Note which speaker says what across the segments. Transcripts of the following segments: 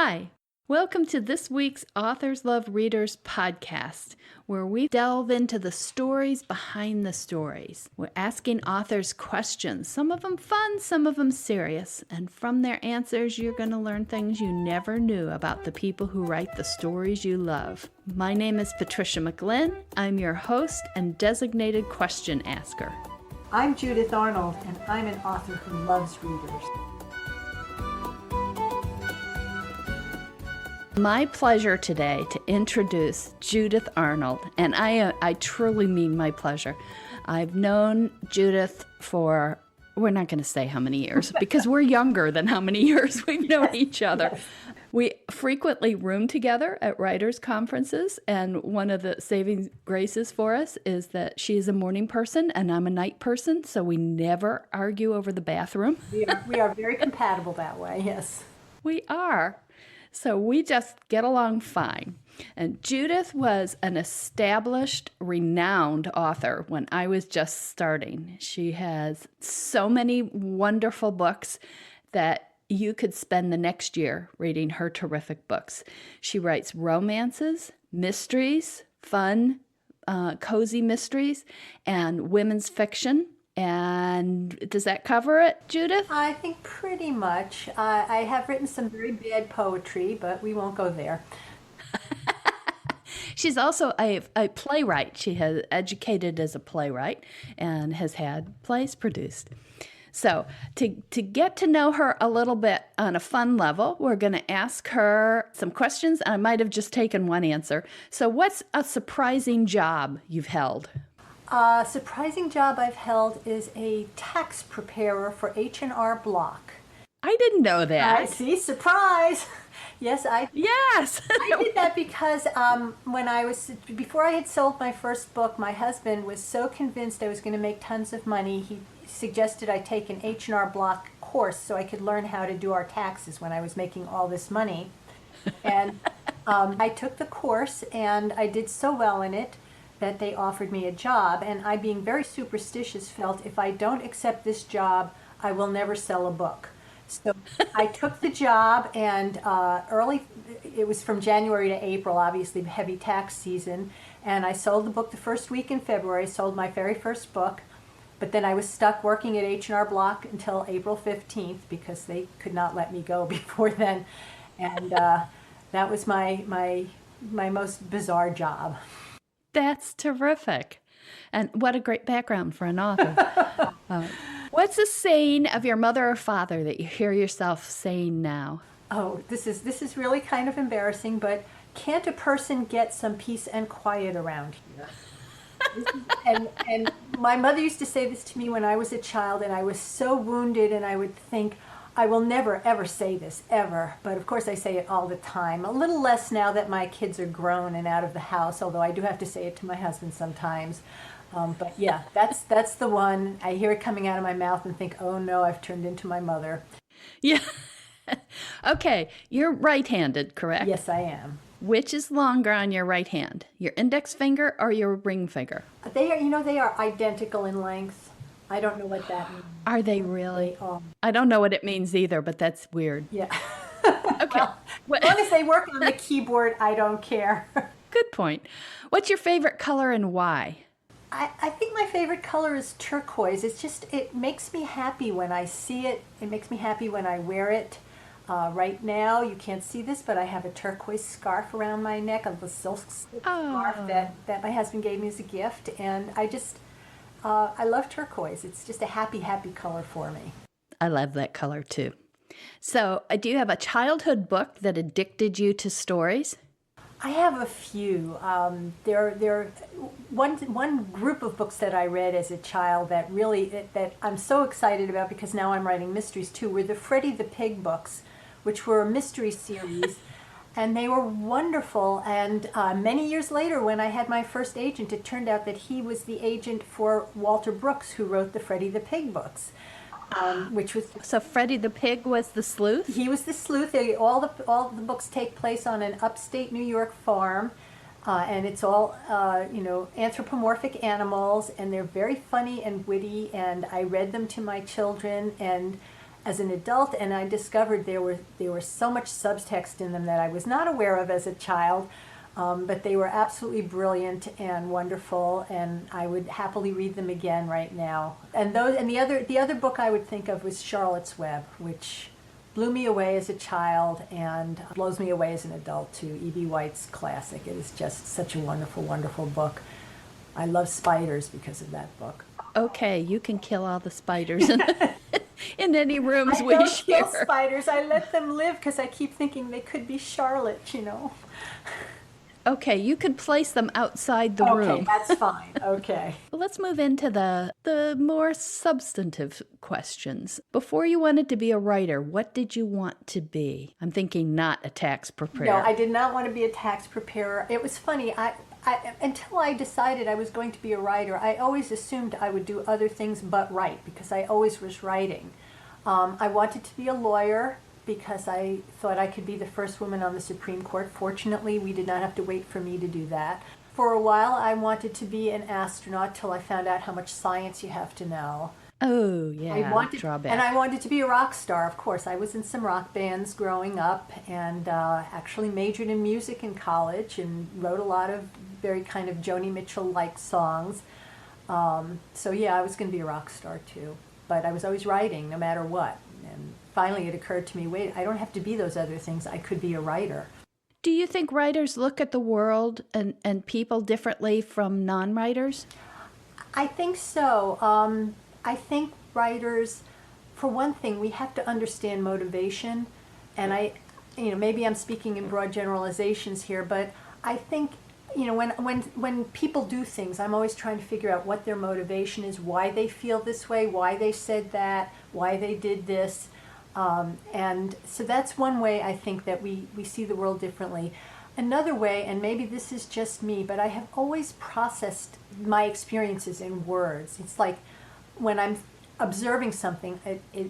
Speaker 1: Hi, welcome to this week's Authors Love Readers podcast, where we delve into the stories behind the stories. We're asking authors questions, some of them fun, some of them serious, and from their answers, you're going to learn things you never knew about the people who write the stories you love. My name is Patricia McLinn. I'm your host and designated question asker.
Speaker 2: I'm Judith Arnold, and I'm an author who loves readers.
Speaker 1: My pleasure today to introduce Judith Arnold, and I truly mean my pleasure. I've known Judith for, we're not going to say how many years, because we're younger than how many years we've known each other. Yes. We frequently room together at writers' conferences, and one of the saving graces for us is that she is a morning person and I'm a night person, so we never argue over the bathroom.
Speaker 2: We are very compatible that way, yes.
Speaker 1: We are. So we just get along fine. And Judith was an established, renowned author when I was just starting. She has so many wonderful books that you could spend the next year reading her terrific books. She writes romances, mysteries, fun, cozy mysteries, and women's fiction. And does that cover it, Judith?
Speaker 2: I think pretty much. I have written some very bad poetry, but we won't go there.
Speaker 1: She's also a playwright. She has educated as a playwright and has had plays produced. So to get to know her a little bit on a fun level, we're going to ask her some questions. I might have just taken one answer. So what's a surprising job you've held?
Speaker 2: A surprising job I've held is a tax preparer for H&R Block.
Speaker 1: I didn't know that.
Speaker 2: I see, surprise. Yes,
Speaker 1: Yes.
Speaker 2: I did that because before I had sold my first book, my husband was so convinced I was going to make tons of money. He suggested I take an H&R Block course so I could learn how to do our taxes when I was making all this money. And I took the course and I did so well in it that they offered me a job, and I, being very superstitious, felt if I don't accept this job, I will never sell a book. So I took the job, and it was from January to April, obviously heavy tax season, and I sold the book the first week in February, sold my very first book, but then I was stuck working at H&R Block until April 15th because they could not let me go before then, and that was my most bizarre job.
Speaker 1: That's terrific. And what a great background for an author. What's a saying of your mother or father that you hear yourself saying now?
Speaker 2: Oh, this is really kind of embarrassing, but can't a person get some peace and quiet around here? And my mother used to say this to me when I was a child, and I was so wounded, and I would think, I will never, ever say this, ever. But of course I say it all the time. A little less now that my kids are grown and out of the house, although I do have to say it to my husband sometimes. But yeah, that's the one. I hear it coming out of my mouth and think, oh no, I've turned into my mother.
Speaker 1: Yeah. Okay, you're right-handed, correct?
Speaker 2: Yes, I am.
Speaker 1: Which is longer on your right hand, your index finger or your ring finger?
Speaker 2: They are identical in length. I don't know what that means.
Speaker 1: Are they really? I don't know what it means either, but that's weird.
Speaker 2: Yeah.
Speaker 1: Okay.
Speaker 2: Well, as long as they work on the keyboard, I don't care.
Speaker 1: Good point. What's your favorite color and why?
Speaker 2: I think my favorite color is turquoise. It makes me happy when I see it. It makes me happy when I wear it. Right now, you can't see this, but I have a turquoise scarf around my neck, a silk scarf that my husband gave me as a gift, and I love turquoise. It's just a happy, happy color for me.
Speaker 1: I love that color too. So, do you have a childhood book that addicted you to stories?
Speaker 2: I have a few. There one group of books that I read as a child that I'm so excited about because now I'm writing mysteries too, were the Freddy the Pig books, which were a mystery series. And they were wonderful. And many years later, when I had my first agent, it turned out that he was the agent for Walter Brooks, who wrote the Freddy the Pig books. Which was
Speaker 1: so Freddy the Pig was the sleuth?
Speaker 2: He was the sleuth. All the books take place on an upstate New York farm, and it's all anthropomorphic animals, and they're very funny and witty. And I read them to my children, and as an adult, and I discovered there were so much subtext in them that I was not aware of as a child. But they were absolutely brilliant and wonderful, and I would happily read them again right now. And the other book I would think of was Charlotte's Web, which blew me away as a child and blows me away as an adult too. E.B. White's classic. It is just such a wonderful, wonderful book. I love spiders because of that book.
Speaker 1: Okay, you can kill all the spiders in any rooms we
Speaker 2: I don't
Speaker 1: share.
Speaker 2: kill spiders. I let them live because I keep thinking they could be Charlotte, you know.
Speaker 1: Okay, you could place them outside the room.
Speaker 2: Okay, that's fine. Okay.
Speaker 1: Well, let's move into the more substantive questions. Before you wanted to be a writer, what did you want to be? I'm thinking not a tax preparer.
Speaker 2: No, I did not want to be a tax preparer. It was funny. I until I decided I was going to be a writer, I always assumed I would do other things but write because I always was writing. I wanted to be a lawyer because I thought I could be the first woman on the Supreme Court. Fortunately, we did not have to wait for me to do that. For a while, I wanted to be an astronaut till I found out how much science you have to know.
Speaker 1: Oh, yeah, drawback.
Speaker 2: And I wanted to be a rock star, of course. I was in some rock bands growing up and actually majored in music in college and wrote a lot of very kind of Joni Mitchell-like songs. So yeah, I was going to be a rock star too. But I was always writing, no matter what. And finally it occurred to me, wait, I don't have to be those other things. I could be a writer.
Speaker 1: Do you think writers look at the world and people differently from non-writers?
Speaker 2: I think so. I think writers, for one thing, we have to understand motivation. And maybe I'm speaking in broad generalizations here, but I think, when people do things, I'm always trying to figure out what their motivation is, why they feel this way, why they said that, why they did this. And so that's one way I think that we see the world differently. Another way, and maybe this is just me, but I have always processed my experiences in words. It's like when I'm observing something,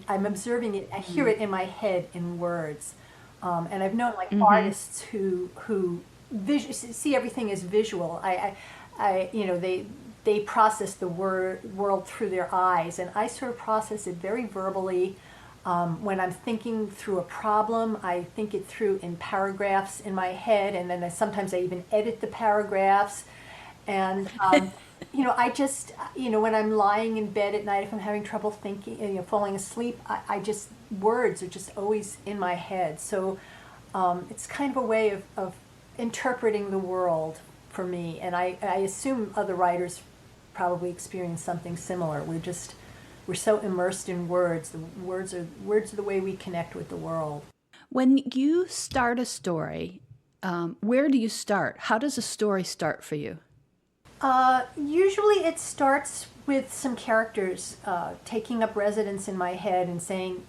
Speaker 2: I'm observing it, I hear it in my head in words. And I've known artists who see everything as visual. They process the world through their eyes, and I sort of process it very verbally. When I'm thinking through a problem, I think it through in paragraphs in my head, and then sometimes I even edit the paragraphs. And I just, when I'm lying in bed at night, if I'm having trouble thinking, falling asleep, words are just always in my head. So it's kind of a way of interpreting the world for me, and I assume other writers probably experience something similar. We're so immersed in words. The words are the way we connect with the world.
Speaker 1: When you start a story, where do you start? How does a story start for you?
Speaker 2: Usually it starts with some characters taking up residence in my head and saying,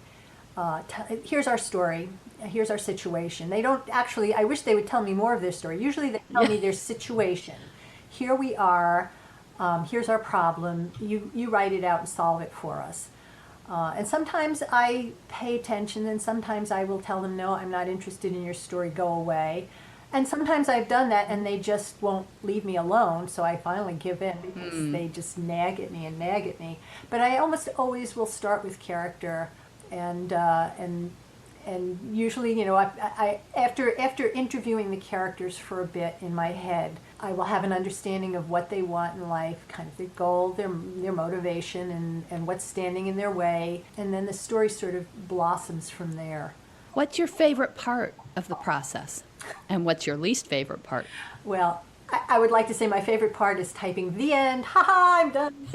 Speaker 2: here's our story, here's our situation. They don't actually, I wish they would tell me more of their story. Usually they tell me their situation. Here we are, here's our problem, you write it out and solve it for us. And sometimes I pay attention, and sometimes I will tell them, no, I'm not interested in your story, go away. And sometimes I've done that and they just won't leave me alone, so I finally give in because they just nag at me. But I almost always will start with character, and usually, I after interviewing the characters for a bit in my head, I will have an understanding of what they want in life, kind of their goal, their motivation, and what's standing in their way, and then the story sort of blossoms from there.
Speaker 1: What's your favorite part of the process? And what's your least favorite part?
Speaker 2: Well, I would like to say my favorite part is typing the end. Ha-ha, I'm done.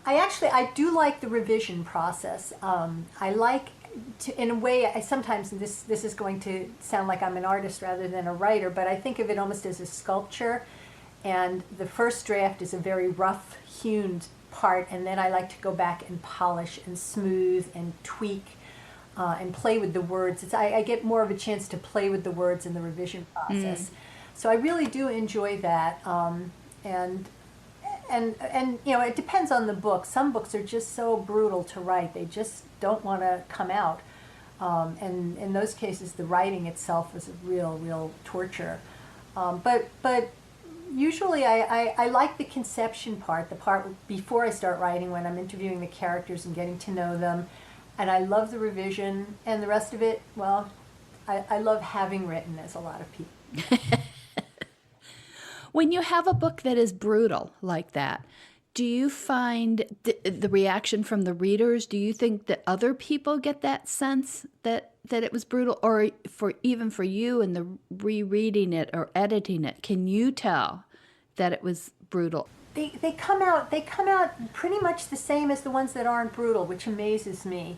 Speaker 2: I do like the revision process. I like to, in a way, sometimes this is going to sound like I'm an artist rather than a writer, but I think of it almost as a sculpture. And the first draft is a very rough hewn part, and then I like to go back and polish and smooth and tweak. And play with the words. I get more of a chance to play with the words in the revision process. So I really do enjoy that. And it depends on the book. Some books are just so brutal to write. They just don't want to come out. And in those cases, the writing itself is a real torture. But usually I like the conception part, the part before I start writing, when I'm interviewing the characters and getting to know them. and I love the revision, and the rest of it, well, I love having written, as a lot of people.
Speaker 1: When you have a book that is brutal like that, do you find the reaction from the readers? Do you think that other people get that sense that it was brutal, or even for you in the rereading it or editing it, can you tell that it was brutal?
Speaker 2: They come out pretty much the same as the ones that aren't brutal, which amazes me.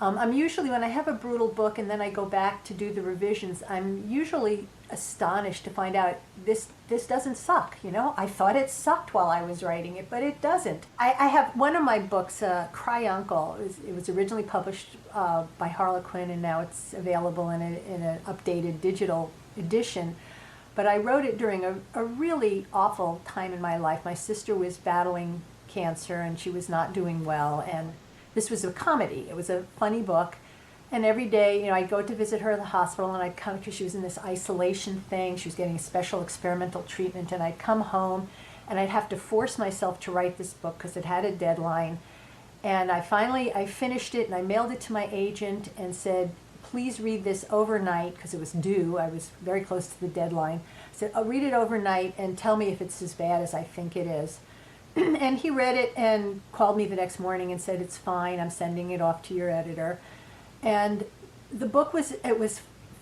Speaker 2: I'm usually, when I have a brutal book and then I go back to do the revisions, I'm usually astonished to find out this doesn't suck. I thought it sucked while I was writing it, but it doesn't. I have one of my books, Cry Uncle. It was originally published by Harlequin, and now it's available in an updated digital edition. But I wrote it during a really awful time in my life. My sister was battling cancer, and she was not doing well, and this was a comedy. It was a funny book. And every day, I'd go to visit her at the hospital, and I'd come, because she was in this isolation thing. She was getting special experimental treatment, and I'd come home, and I'd have to force myself to write this book because it had a deadline. And I finished it, and I mailed it to my agent and said, please read this overnight, because it was due. I was very close to the deadline. I said, I'll read it overnight and tell me if it's as bad as I think it is. And he read it and called me the next morning and said, it's fine, I'm sending it off to your editor. And the book was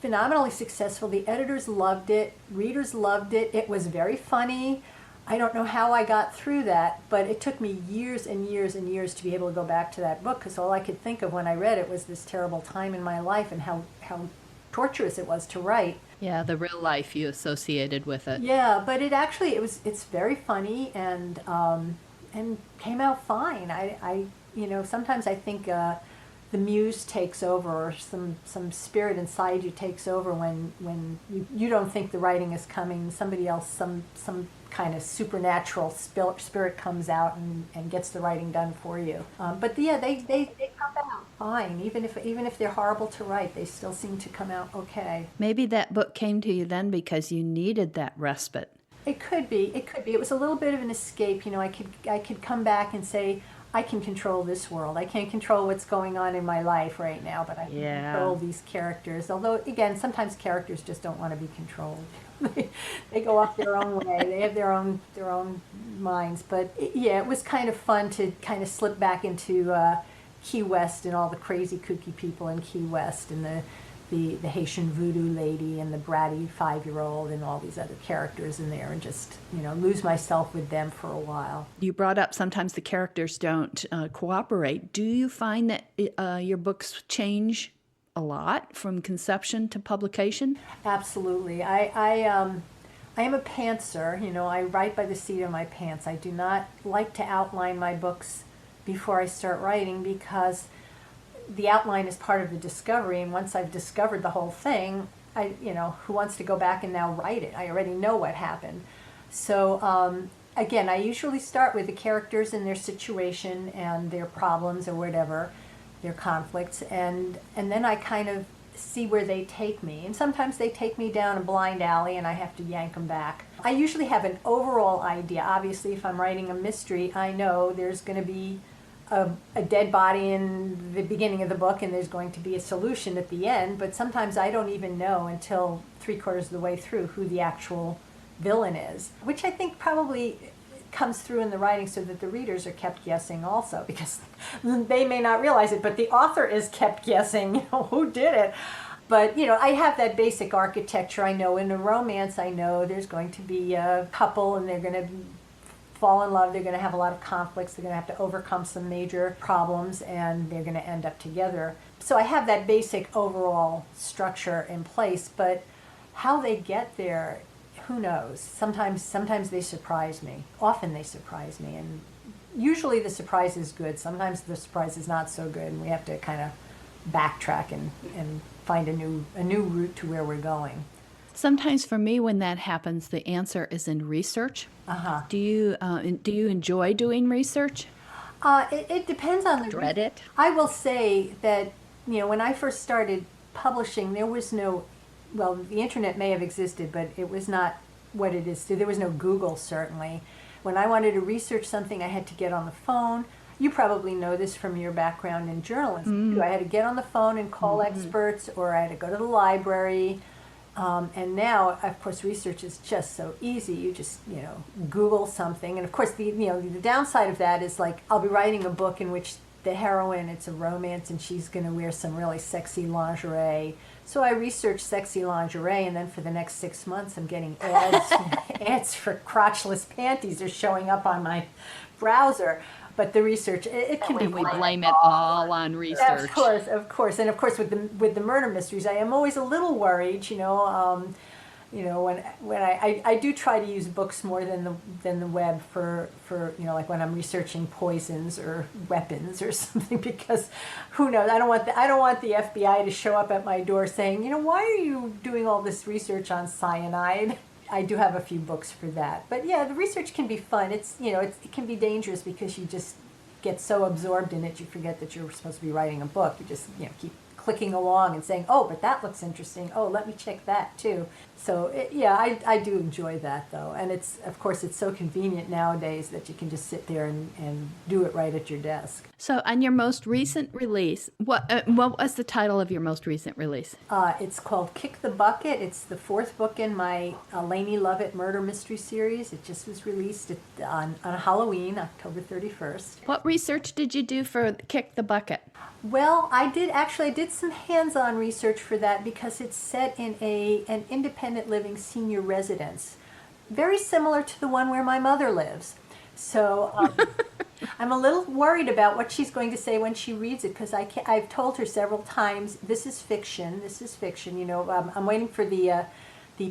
Speaker 2: phenomenally successful. The editors loved it, readers loved it. It was very funny. I don't know how I got through that, but it took me years and years and years to be able to go back to that book, because all I could think of when I read it was this terrible time in my life and how torturous it was to write.
Speaker 1: Yeah, the real life you associated with it.
Speaker 2: Yeah, but it's very funny and came out fine. I sometimes I think the muse takes over, or some spirit inside you takes over when you don't think the writing is coming. Somebody else, some kind of supernatural spirit comes out and gets the writing done for you. But yeah, they come out fine. Even if they're horrible to write, they still seem to come out okay.
Speaker 1: Maybe that book came to you then because you needed that respite.
Speaker 2: It could be. It was a little bit of an escape. I could come back and say, I can control this world. I can't control what's going on in my life right now, but I can control these characters. Although, again, sometimes characters just don't want to be controlled. They go off their own way. They have their own minds. But it was kind of fun to kind of slip back into Key West and all the crazy, kooky people in Key West, and the Haitian voodoo lady and the bratty 5-year-old and all these other characters in there, and just lose myself with them for a while.
Speaker 1: You brought up sometimes the characters don't cooperate. Do you find that your books change a lot from conception to publication?
Speaker 2: Absolutely. I am a pantser. I write by the seat of my pants. I do not like to outline my books before I start writing, because the outline is part of the discovery, and once I've discovered the whole thing, who wants to go back and now write it? I already know what happened. So again, I usually start with the characters and their situation and their problems or whatever, their conflicts, and then I kind of see where they take me. And sometimes they take me down a blind alley and I have to yank them back. I usually have an overall idea. Obviously, if I'm writing a mystery, I know there's going to be a dead body in the beginning of the book and there's going to be a solution at the end, but sometimes I don't even know until 3/4 of the way through who the actual villain is, which I think probably comes through in the writing so that the readers are kept guessing also, because they may not realize it, but the author is kept guessing who did it. But I have that basic architecture. I know in a romance, I know there's going to be a couple and they're going to fall in love, they're going to have a lot of conflicts, they're going to have to overcome some major problems, and they're going to end up together. So I have that basic overall structure in place, but how they get there, who knows? Sometimes they surprise me. Often they surprise me, and usually the surprise is good. Sometimes the surprise is not so good, and we have to kind of backtrack and find a new route to where we're going.
Speaker 1: Sometimes for me, when that happens, the answer is in research. Do you enjoy doing research?
Speaker 2: It depends on the...
Speaker 1: Dread it?
Speaker 2: I will say that, when I first started publishing, there was no... Well, the internet may have existed, but it was not what it is. There was no Google, certainly. When I wanted to research something, I had to get on the phone. you probably know this from your background in journalism too. I had to get on the phone and call experts, or I had to go to the library. And now, of course, research is just so easy. You just, Google something. And of course, the downside of that is, like, I'll be writing a book in which the heroine, it's a romance, and she's going to wear some really sexy lingerie. So I research sexy lingerie, and then for the next 6 months, I'm getting ads for crotchless panties are showing up on my browser. But the research, it can be.
Speaker 1: And we blame it all on research.
Speaker 2: Of course, and of course with the murder mysteries, I am always a little worried. When I do try to use books more than the web for like when I'm researching poisons or weapons or something, because who knows, I don't want the FBI to show up at my door saying, why are you doing all this research on cyanide? I do have a few books for that. But yeah, the research can be fun. It can be dangerous because you just get so absorbed in it you forget that you're supposed to be writing a book. You just keep clicking along and saying, oh, but that looks interesting. Oh, let me check that too. So I do enjoy that though. And of course it's so convenient nowadays that you can just sit there and do it right at your desk.
Speaker 1: So on your most recent release, what was the title of your most recent release?
Speaker 2: It's called Kick the Bucket. It's the 4th book in my Laney Lovett murder mystery series. It just was released on Halloween, October 31st.
Speaker 1: What research did you do for Kick the Bucket?
Speaker 2: Well, I did some hands-on research for that because it's set in an independent living senior residence, very similar to the one where my mother lives. So I'm a little worried about what she's going to say when she reads it, because I've told her several times, this is fiction. I'm waiting for the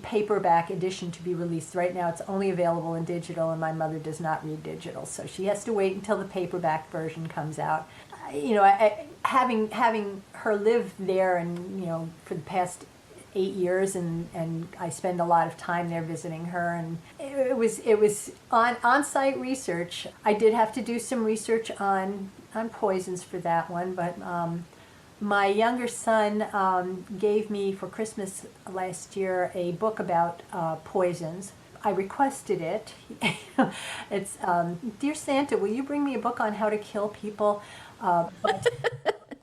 Speaker 2: paperback edition to be released. Right now it's only available in digital, and my mother does not read digital, so she has to wait until the paperback version comes out. Having her live there and for the past 8 years, and I spend a lot of time there visiting her, and it was on-site research. I did have to do some research on poisons for that one, but my younger son gave me for Christmas last year a book about poisons. I requested it. It's Dear Santa, will you bring me a book on how to kill people? But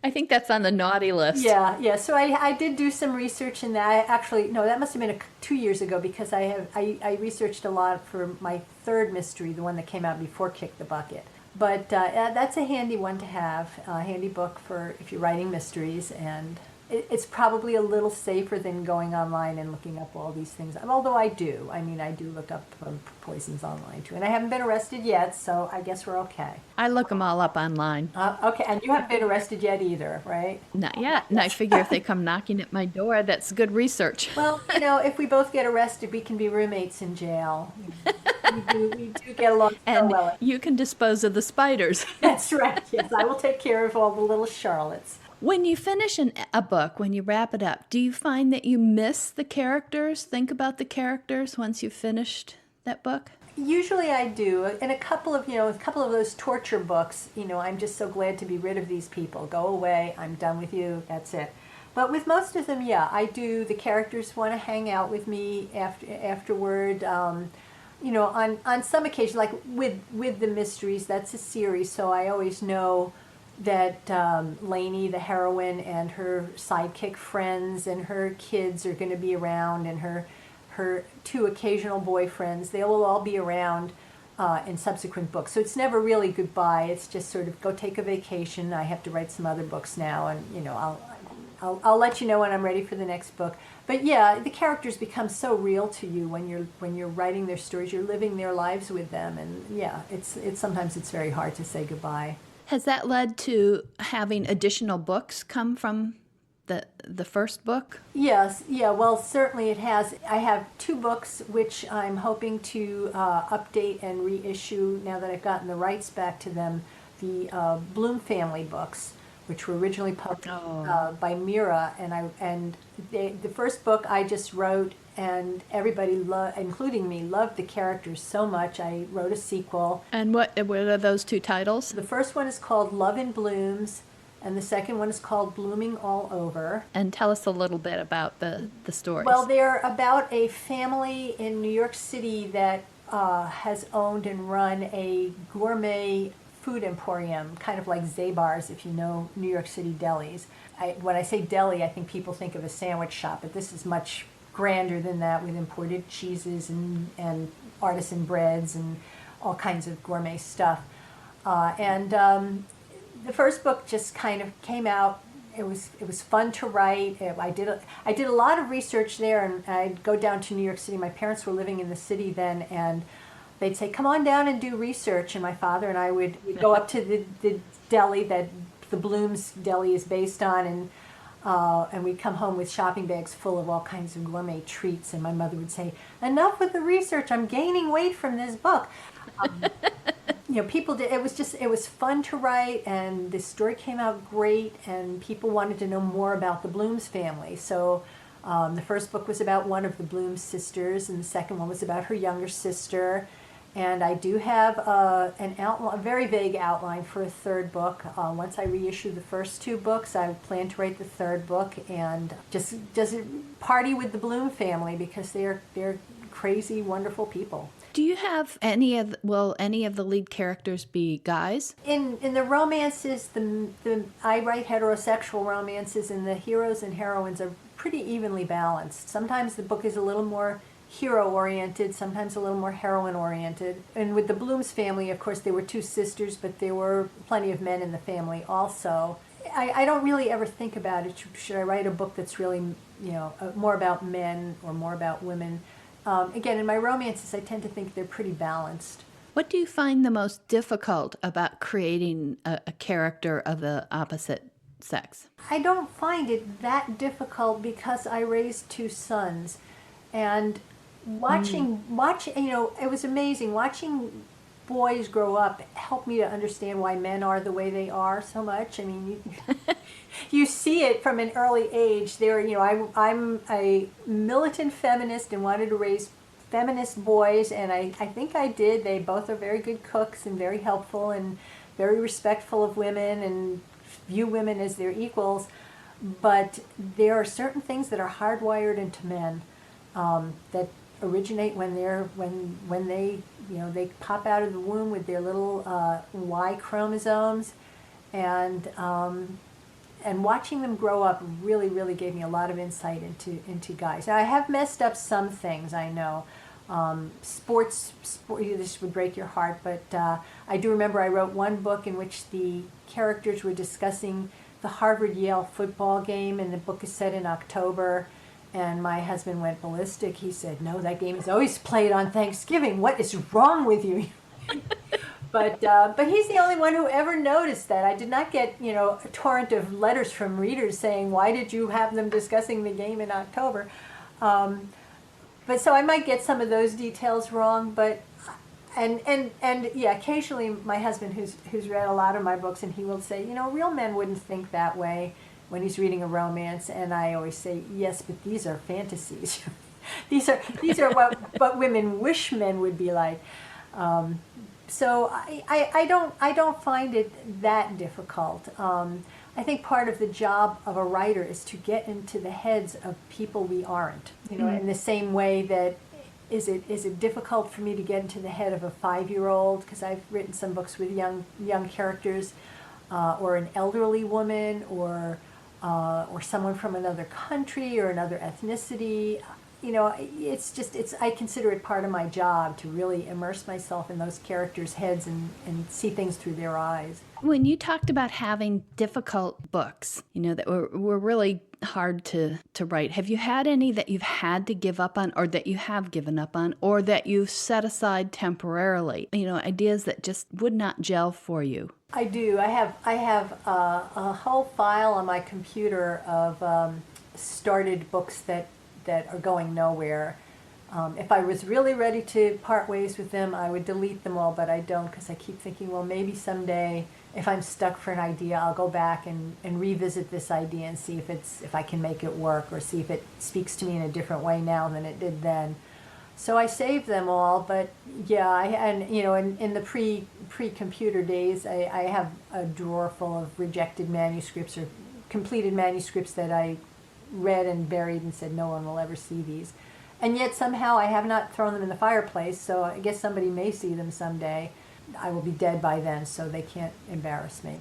Speaker 1: I think that's on the naughty list.
Speaker 2: Yeah. So I did do some research in that. That must have been 2 years ago, because I researched a lot for my 3rd mystery, the one that came out before Kick the Bucket. But that's a handy one to have, a handy book for if you're writing mysteries, and it's probably a little safer than going online and looking up all these things. Although I do look up poisons online too. And I haven't been arrested yet, so I guess we're okay.
Speaker 1: I look them all up online.
Speaker 2: Okay, and you haven't been arrested yet either, right?
Speaker 1: Not yet. And I figure if they come knocking at my door, that's good research.
Speaker 2: Well, if we both get arrested, we can be roommates in jail. We do get along so well.
Speaker 1: And you can dispose of the spiders.
Speaker 2: That's right, yes. I will take care of all the little Charlottes.
Speaker 1: When you finish a book, when you wrap it up, do you find that you miss the characters, think about the characters once you've finished that book?
Speaker 2: Usually I do. In a couple of those torture books, I'm just so glad to be rid of these people. Go away, I'm done with you, that's it. But with most of them, yeah, I do. The characters want to hang out with me afterward. On some occasions, like with the mysteries, that's a series, so I always know that Laney, the heroine, and her sidekick friends and her kids are going to be around, and her 2 occasional boyfriends, they will all be around in subsequent books. So it's never really goodbye. It's just sort of go take a vacation. I have to write some other books now, and I'll let you know when I'm ready for the next book. But yeah, the characters become so real to you when you're writing their stories. You're living their lives with them, and yeah, it's sometimes it's very hard to say goodbye.
Speaker 1: Has that led to having additional books come from the first book?
Speaker 2: Yes, yeah, well, certainly it has. I have 2 books which I'm hoping to update and reissue now that I've gotten the rights back to them. The Bloom family books, which were originally published by Mira, and the first book I just wrote, and everybody, including me, loved the characters so much. I wrote a sequel.
Speaker 1: And what are those 2 titles?
Speaker 2: The first one is called Love in Blooms, and the second one is called Blooming All Over.
Speaker 1: And tell us a little bit about the stories.
Speaker 2: Well, they're about a family in New York City that has owned and run a gourmet food emporium, kind of like Zabar's, if you know New York City delis. When I say deli, I think people think of a sandwich shop, but this is much grander than that, with imported cheeses and artisan breads and all kinds of gourmet stuff. The first book just kind of came out. It was fun to write. I did a lot of research there, and I'd go down to New York City. My parents were living in the city then, and they'd say, "Come on down and do research." And my father and I would go up to the deli that the Bloom's Deli is based on, and we'd come home with shopping bags full of all kinds of gourmet treats. And my mother would say, "Enough with the research. I'm gaining weight from this book." People did. It was fun to write, and the story came out great, and people wanted to know more about the Bloom's family. So the first book was about one of the Bloom's sisters, and the second one was about her younger sister. And I do have a very vague outline for a third book. Once I reissue the first two books, I plan to write the third book and just party with the Bloom family, because they're crazy, wonderful people.
Speaker 1: Do you have will any of the lead characters be guys?
Speaker 2: In the romances, I write heterosexual romances, and the heroes and heroines are pretty evenly balanced. Sometimes the book is a little more hero-oriented, sometimes a little more heroine-oriented. And with the Bloom's family, of course, there were two sisters, but there were plenty of men in the family also. I don't really ever think about it. Should I write a book that's really, more about men or more about women? Again, in my romances, I tend to think they're pretty balanced.
Speaker 1: What do you find the most difficult about creating a character of the opposite sex?
Speaker 2: I don't find it that difficult, because I raised two sons, and watching, it was amazing. Watching boys grow up helped me to understand why men are the way they are so much. I mean, you see it from an early age. I'm a militant feminist and wanted to raise feminist boys, and I think I did. They both are very good cooks and very helpful and very respectful of women and view women as their equals. But there are certain things that are hardwired into men that originate when they they pop out of the womb with their little Y chromosomes, and watching them grow up really gave me a lot of insight into guys. Now, I have messed up some things, I know. Sport, this would break your heart, but I do remember I wrote one book in which the characters were discussing the Harvard-Yale football game, and the book is set in October. And my husband went ballistic. He said, "No, that game is always played on Thanksgiving. What is wrong with you?" But he's the only one who ever noticed that. I did not get, a torrent of letters from readers saying, "Why did you have them discussing the game in October?" But so I might get some of those details wrong. But yeah, occasionally my husband, who's read a lot of my books, and he will say, "Real men wouldn't think that way," when he's reading a romance. And I always say, "Yes, but these are fantasies. these are what women wish men would be like." So I don't find it that difficult. I think part of the job of a writer is to get into the heads of people we aren't. In the same way that is it difficult for me to get into the head of a 5-year-old, because I've written some books with young characters, or an elderly woman, or someone from another country or another ethnicity. I consider it part of my job to really immerse myself in those characters' heads and see things through their eyes.
Speaker 1: When you talked about having difficult books, that were really hard to write, have you had any that you've had to give up on, or that you have given up on, or that you've set aside temporarily? Ideas that just would not gel for you?
Speaker 2: I do. I have a whole file on my computer of started books that are going nowhere. If I was really ready to part ways with them, I would delete them all, but I don't, because I keep thinking, well, maybe someday, if I'm stuck for an idea, I'll go back and revisit this idea and see if I can make it work, or see if it speaks to me in a different way now than it did then. So I saved them all, but yeah, in the pre-computer days, I have a drawer full of rejected manuscripts or completed manuscripts that I read and buried and said, "No one will ever see these." And yet somehow I have not thrown them in the fireplace, so I guess somebody may see them someday. I will be dead by then, so they can't embarrass me.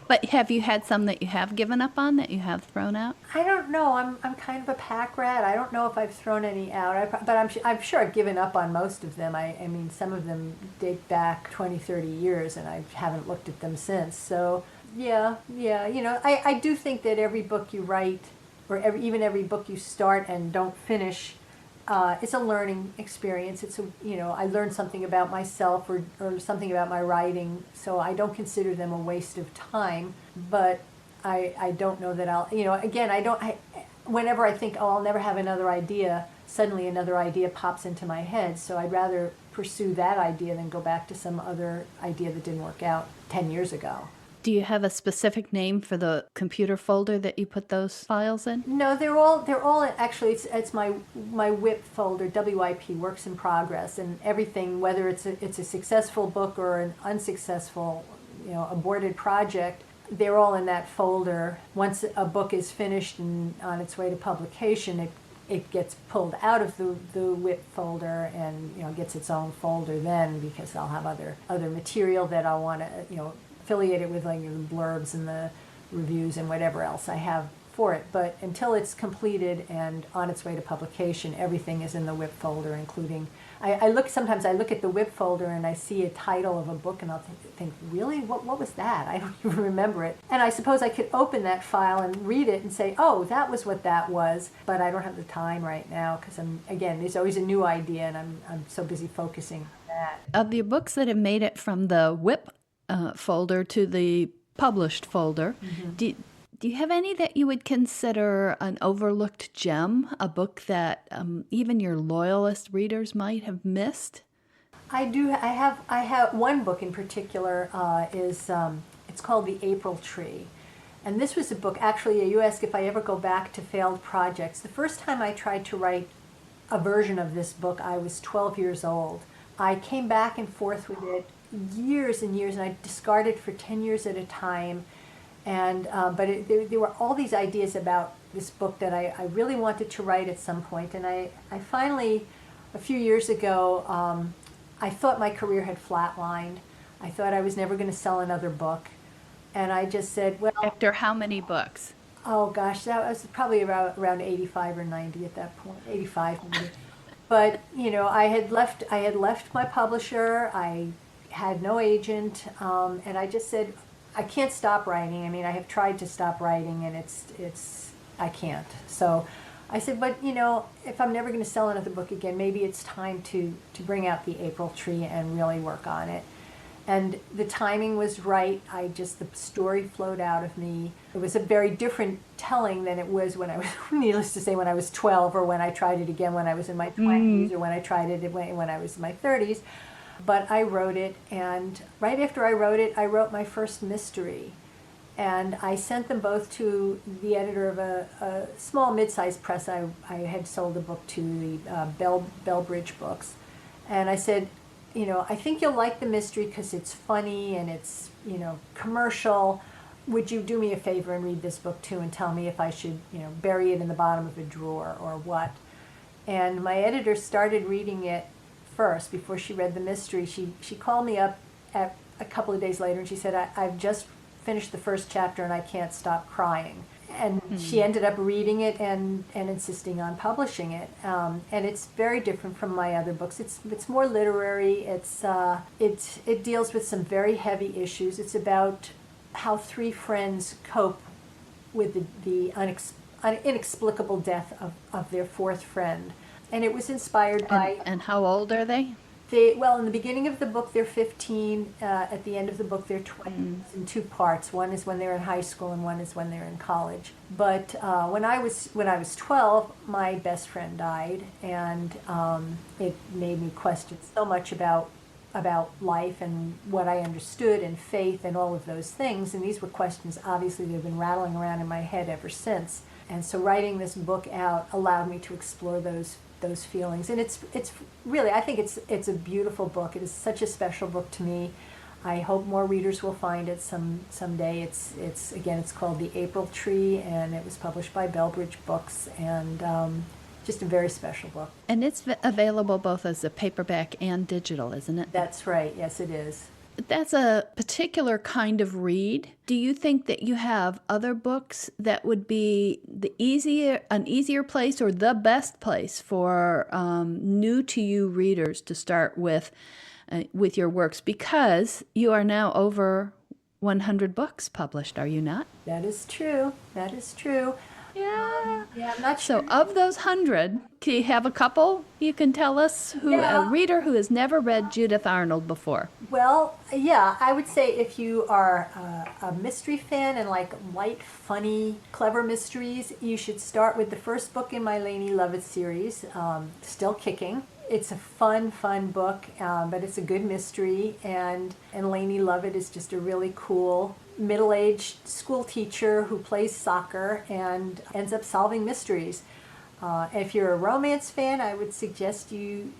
Speaker 1: But have you had some that you have given up on, that you have thrown out?
Speaker 2: I don't know. I'm kind of a pack rat. I don't know if I've thrown any out, but I'm sure I've given up on most of them. I mean, some of them date back 20, 30 years, and I haven't looked at them since. So, yeah. I do think that every book you write, or even every book you start and don't finish, it's a learning experience. I learned something about myself or something about my writing, so I don't consider them a waste of time, but I don't know that whenever I think, oh, I'll never have another idea, suddenly another idea pops into my head, so I'd rather pursue that idea than go back to some other idea that didn't work out 10 years ago.
Speaker 1: Do you have a specific name for the computer folder that you put those files in?
Speaker 2: No, they're all actually, it's my WIP folder, WIP, works in progress, and everything, whether it's a successful book or an unsuccessful, aborted project, they're all in that folder. Once a book is finished and on its way to publication, it gets pulled out of the WIP folder and gets its own folder then, because I'll have other material that I'll want to affiliate it with, like the blurbs and the reviews and whatever else I have for it. But until it's completed and on its way to publication, everything is in the WIP folder, including sometimes I look at the WIP folder and I see a title of a book and I'll think, really, what was that? I don't even remember it. And I suppose I could open that file and read it and say, oh, that was what that was, but I don't have the time right now, because there's always a new idea and I'm so busy focusing on that.
Speaker 1: Of your books that have made it from the WIP folder to the published folder, do you have any that you would consider an overlooked gem, a book that even your loyalist readers might have missed?
Speaker 2: I do. I have one book in particular. It's called The April Tree, and this was a book. Actually, you asked if I ever go back to failed projects. The first time I tried to write a version of this book, I was 12 years old. I came back and forth with it years and years, and I discarded for 10 years at a time. And there were all these ideas about this book that I really wanted to write at some point. And I finally, a few years ago, I thought my career had flatlined. I thought I was never going to sell another book. And I just said, well...
Speaker 1: After how many books?
Speaker 2: Oh, gosh, that was probably around 85 or 90 at that point, 85 maybe. But, I had left my publisher. I had no agent, and I just said, I can't stop writing. I mean, I have tried to stop writing, and I can't. So I said, but if I'm never going to sell another book again, maybe it's time to bring out The April Tree and really work on it. And the timing was right. The story flowed out of me. It was a very different telling than it was when I was, needless to say, when I was 12, or when I tried it again when I was in my 20s, or when I tried it when I was in my 30s. But I wrote it, and right after I wrote it, I wrote my first mystery. And I sent them both to the editor of a small mid-sized press. I had sold a book to the Bellbridge Books. And I said, I think you'll like the mystery because it's funny and it's, commercial. Would you do me a favor and read this book too and tell me if I should, bury it in the bottom of a drawer or what? And my editor started reading it first before she read the mystery. She called me up a couple of days later and she said, I've just finished the first chapter and I can't stop crying. And she ended up reading it and insisting on publishing it. And it's very different from my other books. It's more literary. It deals with some very heavy issues. It's about how three friends cope with the inexplicable death of their fourth friend. And it was inspired by...
Speaker 1: And how old are they?
Speaker 2: Well, in the beginning of the book, they're 15. At the end of the book, they're 20. It's in two parts. One is when they're in high school, and one is when they're in college. But when I was 12, my best friend died, and it made me question so much about life and what I understood and faith and all of those things. And these were questions, obviously, that have been rattling around in my head ever since. And so writing this book out allowed me to explore those feelings, and it's really, I think it's a beautiful book. It is such a special book to me. I hope more readers will find it someday. It's called The April Tree, and it was published by Bellbridge Books, and just a very special book.
Speaker 1: And it's available both as a paperback and digital, isn't it?
Speaker 2: That's right. Yes, it is.
Speaker 1: That's a particular kind of read. Do you think that you have other books that would be an easier place or the best place for new to you readers to start with your works? Because you are now over 100 books published, are you not?
Speaker 2: That is true. That is true.
Speaker 1: Yeah.
Speaker 2: Yeah, I'm not sure.
Speaker 1: So of those 100, can you have a couple you can tell us a reader who has never read Judith Arnold before?
Speaker 2: Well, yeah, I would say if you are a mystery fan and like light, funny, clever mysteries, you should start with the first book in my Laney Lovett series, Still Kicking. It's a fun book, but it's a good mystery, and Laney Lovett is just a really cool middle-aged school teacher who plays soccer and ends up solving mysteries. If you're a romance fan, I would suggest you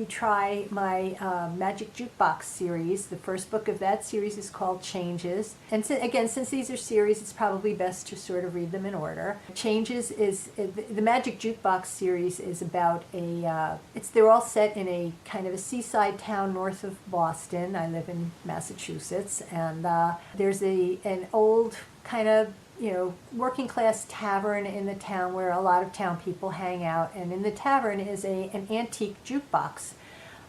Speaker 2: try my Magic Jukebox series. The first book of that series is called Changes. And since these are series, it's probably best to sort of read them in order. Changes is, the Magic Jukebox series is about they're all set in a kind of a seaside town north of Boston. I live in Massachusetts, and there's an old kind of working class tavern in the town where a lot of town people hang out, and in the tavern is an antique jukebox,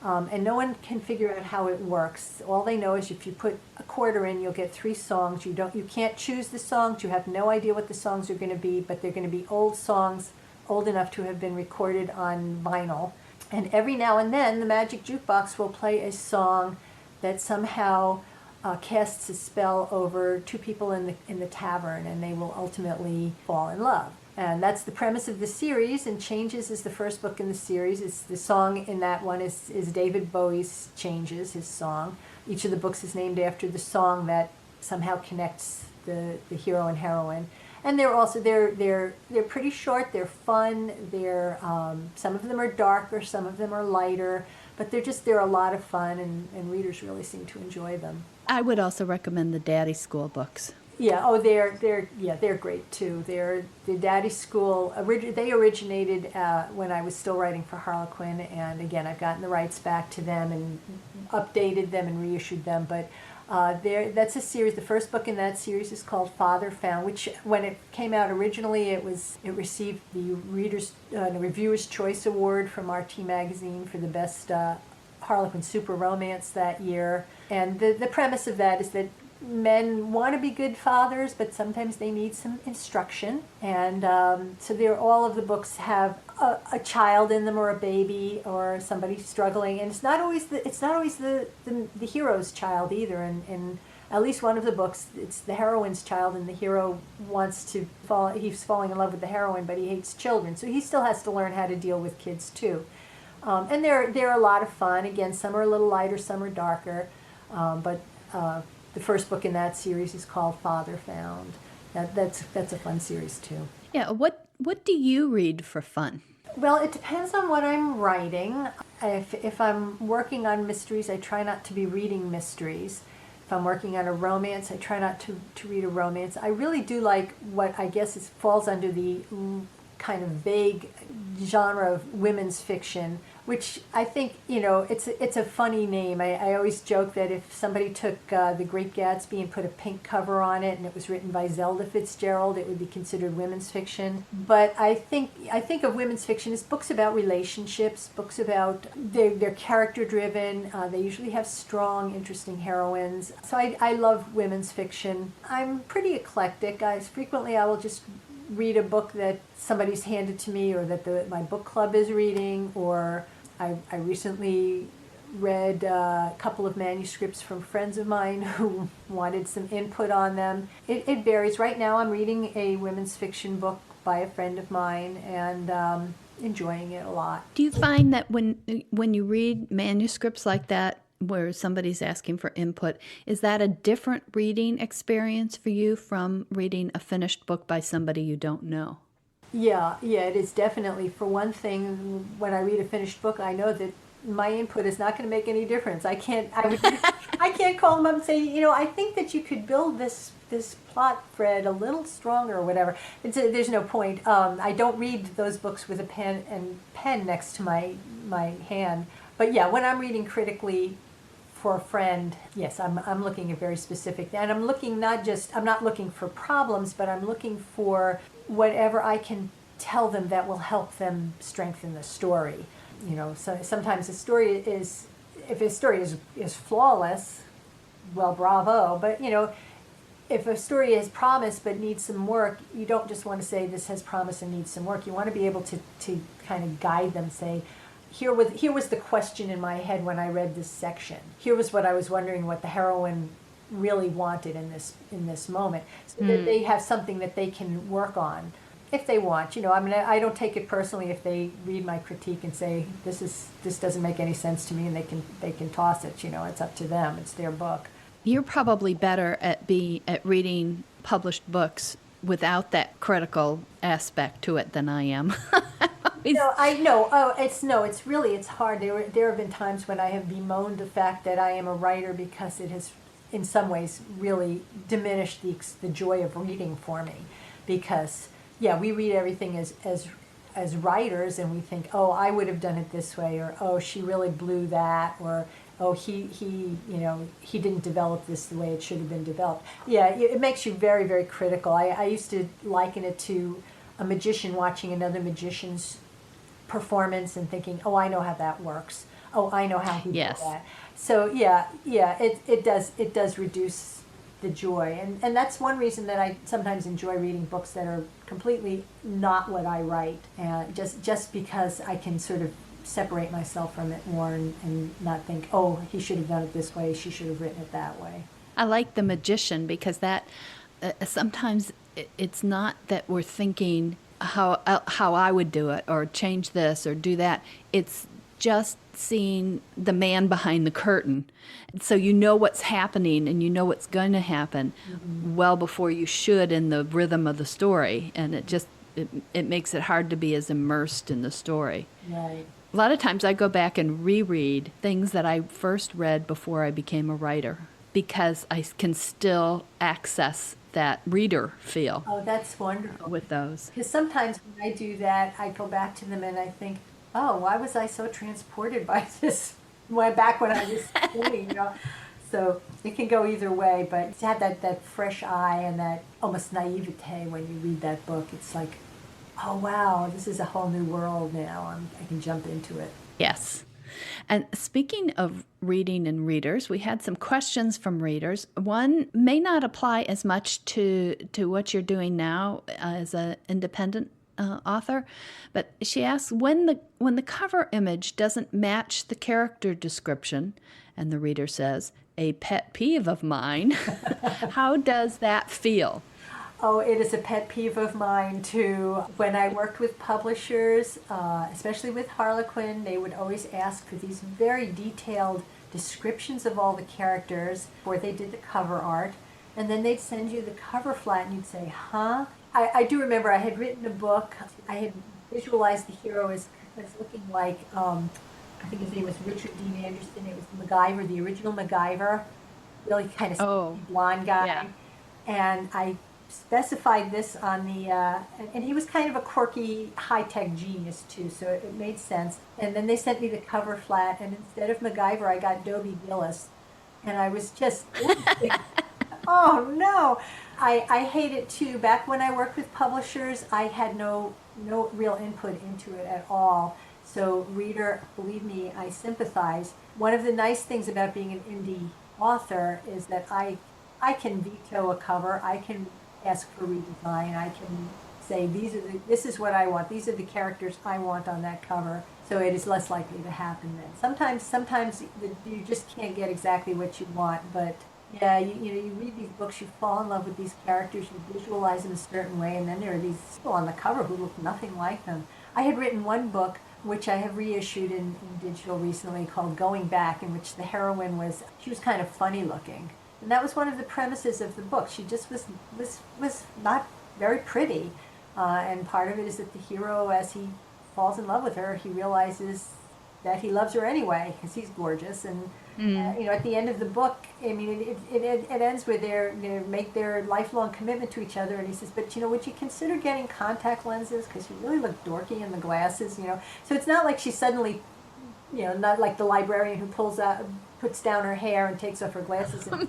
Speaker 2: and no one can figure out how it works. All they know is if you put a quarter in, you'll get 3 songs. You can't choose the songs. You have no idea what the songs are going to be, but they're going to be old songs, old enough to have been recorded on vinyl. And every now and then, the Magic Jukebox will play a song that somehow casts a spell over 2 people in the tavern, and they will ultimately fall in love. And that's the premise of the series, and Changes is the first book in the series. It's the song in that one is David Bowie's Changes, his song. Each of the books is named after the song that somehow connects the hero and heroine. And they're pretty short, they're fun, some of them are darker, some of them are lighter, but they're a lot of fun, and readers really seem to enjoy them.
Speaker 1: I would also recommend the Daddy School books.
Speaker 2: Yeah, they're great too. They're the Daddy School. They originated when I was still writing for Harlequin, and again, I've gotten the rights back to them and updated them and reissued them. But that's a series. The first book in that series is called Father Found, which when it came out originally, it received the Reviewer's Choice Award from RT Magazine for the best Harlequin super romance that year. And the premise of that is that men want to be good fathers, but sometimes they need some instruction. And so all of the books have a child in them, or a baby, or somebody struggling. And it's not always the hero's child either. And at least one of the books, it's the heroine's child, and the hero he's falling in love with the heroine, but he hates children. So he still has to learn how to deal with kids too. And they're a lot of fun. Again, some are a little lighter, some are darker. But the first book in that series is called Father Found. That's a fun series too.
Speaker 1: Yeah, what do you read for fun?
Speaker 2: Well, it depends on what I'm writing. If I'm working on mysteries, I try not to be reading mysteries. If I'm working on a romance, I try not to read a romance. I really do like what I guess falls under the kind of vague genre of women's fiction, which I think, it's a funny name. I always joke that if somebody took The Great Gatsby and put a pink cover on it and it was written by Zelda Fitzgerald, it would be considered women's fiction. But I think of women's fiction as books about relationships, books about they're character driven. They usually have strong, interesting heroines. So I love women's fiction. I'm pretty eclectic. Frequently I will just read a book that somebody's handed to me, or that my book club is reading, or I recently read a couple of manuscripts from friends of mine who wanted some input on them. It varies. Right now I'm reading a women's fiction book by a friend of mine, and enjoying it a lot.
Speaker 1: Do you find that when you read manuscripts like that, where somebody's asking for input, is that a different reading experience for you from reading a finished book by somebody you don't know?
Speaker 2: Yeah, it is definitely. For one thing, when I read a finished book, I know that my input is not going to make any difference. I I can't call them up and say, I think that you could build this plot thread a little stronger or whatever. There's no point. I don't read those books with a pen next to my hand. But yeah, when I'm reading critically for a friend, yes, I'm looking at very specific, and I'm not looking for problems, but I'm looking for whatever I can tell them that will help them strengthen the story. So sometimes if a story is flawless, well, bravo. But if a story has promise but needs some work, you don't just want to say this has promise and needs some work. You want to be able to kind of guide them, say, here was the question in my head when I read this section. Here was what I was wondering what the heroine really wanted in this moment, so that they have something that they can work on if they want. I don't take it personally if they read my critique and say this doesn't make any sense to me, and they can toss it. It's up to them. It's their book.
Speaker 1: You're probably better at reading published books without that critical aspect to it than I am.
Speaker 2: No, I know. It's hard. There have been times when I have bemoaned the fact that I am a writer because it has, in some ways, really diminished the joy of reading for me. Because, yeah, we read everything as writers, and we think, oh, I would have done it this way, or oh, she really blew that, or oh, he didn't develop this the way it should have been developed. Yeah, it makes you very, very critical. I used to liken it to a magician watching another magician's performance and thinking, oh, I know how that works. Oh, I know how he did that. So it does reduce the joy, and that's one reason that I sometimes enjoy reading books that are completely not what I write, and just because I can sort of separate myself from it more and not think, oh, he should have done it this way, she should have written it that way.
Speaker 1: I like the magician because that sometimes it's not that we're thinking how I would do it or change this or do that. It's just seeing the man behind the curtain. So you know what's happening and you know what's going to happen well before you should in the rhythm of the story. And it makes it hard to be as immersed in the story.
Speaker 2: Right.
Speaker 1: A lot of times I go back and reread things that I first read before I became a writer because I can still access that reader feel.
Speaker 2: Oh, that's wonderful.
Speaker 1: With those.
Speaker 2: Because sometimes when I do that, I go back to them and I think, oh, why was I so transported by this back when I was 20, So it can go either way, but to have that fresh eye and that almost naivete when you read that book, it's like, oh, wow, this is a whole new world now. I can jump into it.
Speaker 1: Yes. And speaking of reading and readers, we had some questions from readers. One may not apply as much to what you're doing now as an independent author, but she asks, when the cover image doesn't match the character description, and the reader says, a pet peeve of mine, how does that feel?
Speaker 2: Oh, it is a pet peeve of mine, too. When I worked with publishers, especially with Harlequin, they would always ask for these very detailed descriptions of all the characters before they did the cover art. And then they'd send you the cover flat and you'd say, huh? I do remember I had written a book. I had visualized the hero as looking like, I think his name was Richard Dean Anderson. It was MacGyver, the original MacGyver, really kind of blonde guy.
Speaker 1: Yeah.
Speaker 2: And I specified this on the, and he was kind of a quirky, high-tech genius, too, so it made sense. And then they sent me the cover flat, and instead of MacGyver, I got Doby Gillis. And I was just, oh, no. I hate it, too. Back when I worked with publishers, I had no real input into it at all. So, reader, believe me, I sympathize. One of the nice things about being an indie author is that I can veto a cover. I can ask for redesign. I can say this is what I want. These are the characters I want on that cover. So it is less likely to happen then. Sometimes you just can't get exactly what you want. But yeah, you read these books, you fall in love with these characters, you visualize them a certain way, and then there are these people on the cover who look nothing like them. I had written one book which I have reissued in digital recently called Going Back, in which the heroine was kind of funny looking. And that was one of the premises of the book. She just was not very pretty. And part of it is that the hero, as he falls in love with her, he realizes that he loves her anyway because he's gorgeous. And at the end of the book, I mean, it ends with they make their lifelong commitment to each other. And he says, but would you consider getting contact lenses because you really look dorky in the glasses? So it's not like she suddenly, not like the librarian who puts down her hair and takes off her glasses. And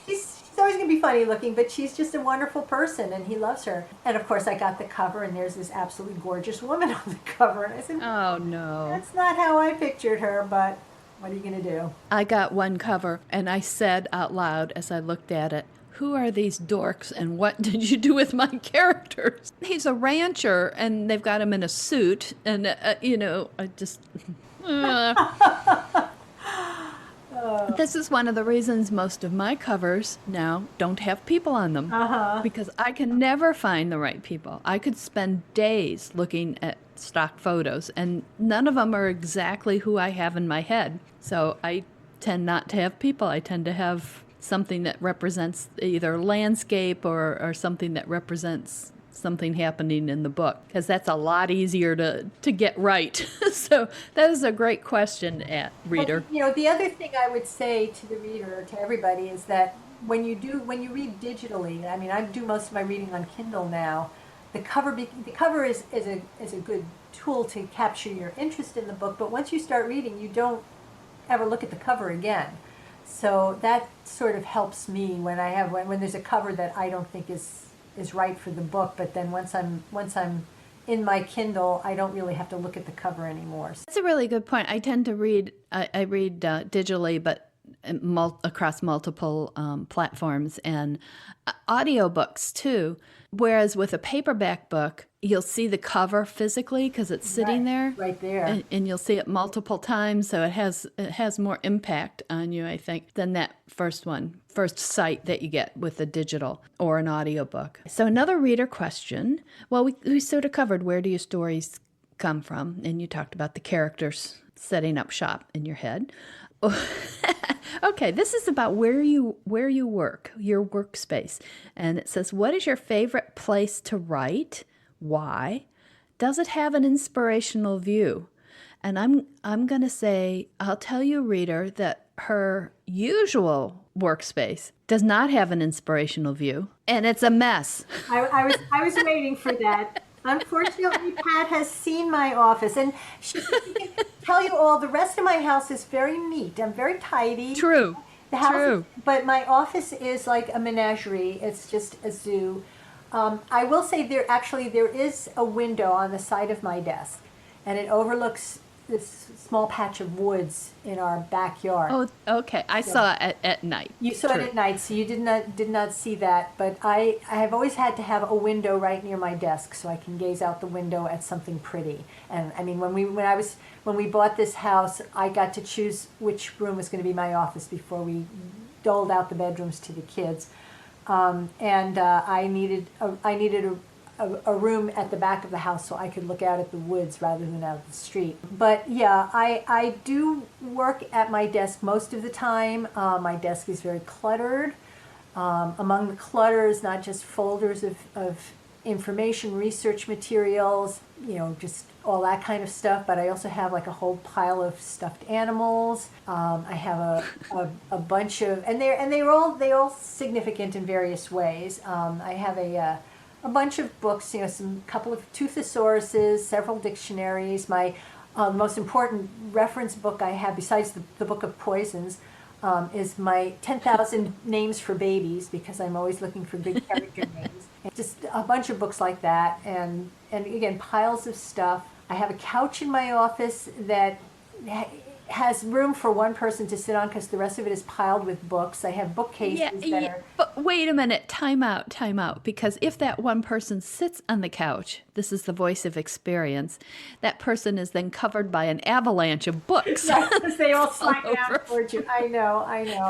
Speaker 2: she's always going to be funny looking, but she's just a wonderful person, and he loves her. And of course, I got the cover, and there's this absolutely gorgeous woman on the cover, and I said,
Speaker 1: Oh, no.
Speaker 2: that's not how I pictured her, but what are you going to do?
Speaker 1: I got one cover, and I said out loud as I looked at it, who are these dorks, and what did you do with my characters? He's a rancher, and they've got him in a suit, and, I just... This is one of the reasons most of my covers now don't have people on them. Because I can never find the right people. I could spend days looking at stock photos, and none of them are exactly who I have in my head. So I tend not to have people. I tend to have something that represents either landscape or something that represents something happening in the book, because that's a lot easier to get right. So that is a great question, reader.
Speaker 2: But, the other thing I would say to the reader, to everybody, is that when you read digitally, I mean, I do most of my reading on Kindle now. The cover is a good tool to capture your interest in the book, but once you start reading, you don't ever look at the cover again. So that sort of helps me when there's a cover that I don't think is right for the book, but then once I'm in my Kindle, I don't really have to look at the cover anymore.
Speaker 1: That's a really good point. I tend to read digitally, but across multiple platforms, and audiobooks too. Whereas with a paperback book, you'll see the cover physically because it's sitting
Speaker 2: right there,
Speaker 1: and you'll see it multiple times, so it has more impact on you, I think, than that first sight that you get with a digital or an audiobook. So another reader question. Well, we sort of covered where do your stories come from, and you talked about the characters setting up shop in your head. Okay, this is about where you work, your workspace. And it says, what is your favorite place to write? Why? Does it have an inspirational view? And I'm going to say, I'll tell you, reader, that her usual workspace does not have an inspirational view, and it's a mess.
Speaker 2: I was waiting for that. Unfortunately, Pat has seen my office, and she can tell you all. The rest of my house is very neat. I'm very tidy.
Speaker 1: True. True.
Speaker 2: But my office is like a menagerie. It's just a zoo. I will say there is a window on the side of my desk, and it overlooks this small patch of woods in our backyard.
Speaker 1: Oh, okay. I saw it at night.
Speaker 2: You saw it at night, so you did not see that. But I have always had to have a window right near my desk so I can gaze out the window at something pretty. And I mean, when we bought this house, I got to choose which room was going to be my office before we doled out the bedrooms to the kids. I needed a room at the back of the house so I could look out at the woods rather than out at the street. But yeah, I do work at my desk most of the time. My desk is very cluttered. Among the clutter is not just folders of information, research materials, just all that kind of stuff, but I also have like a whole pile of stuffed animals. I have a bunch of, and they're all significant in various ways. I have a bunch of books, couple of toothosauruses, several dictionaries. My most important reference book I have, besides the book of poisons, is my 10,000 names for babies, because I'm always looking for good character names. And just a bunch of books like that, and again, piles of stuff. I have a couch in my office that has room for one person to sit on because the rest of it is piled with books. I have bookcases that are...
Speaker 1: But wait a minute, time out, because if that one person sits on the couch, this is the voice of experience, that person is then covered by an avalanche of books.
Speaker 2: Right, because they all slide down towards you. I know.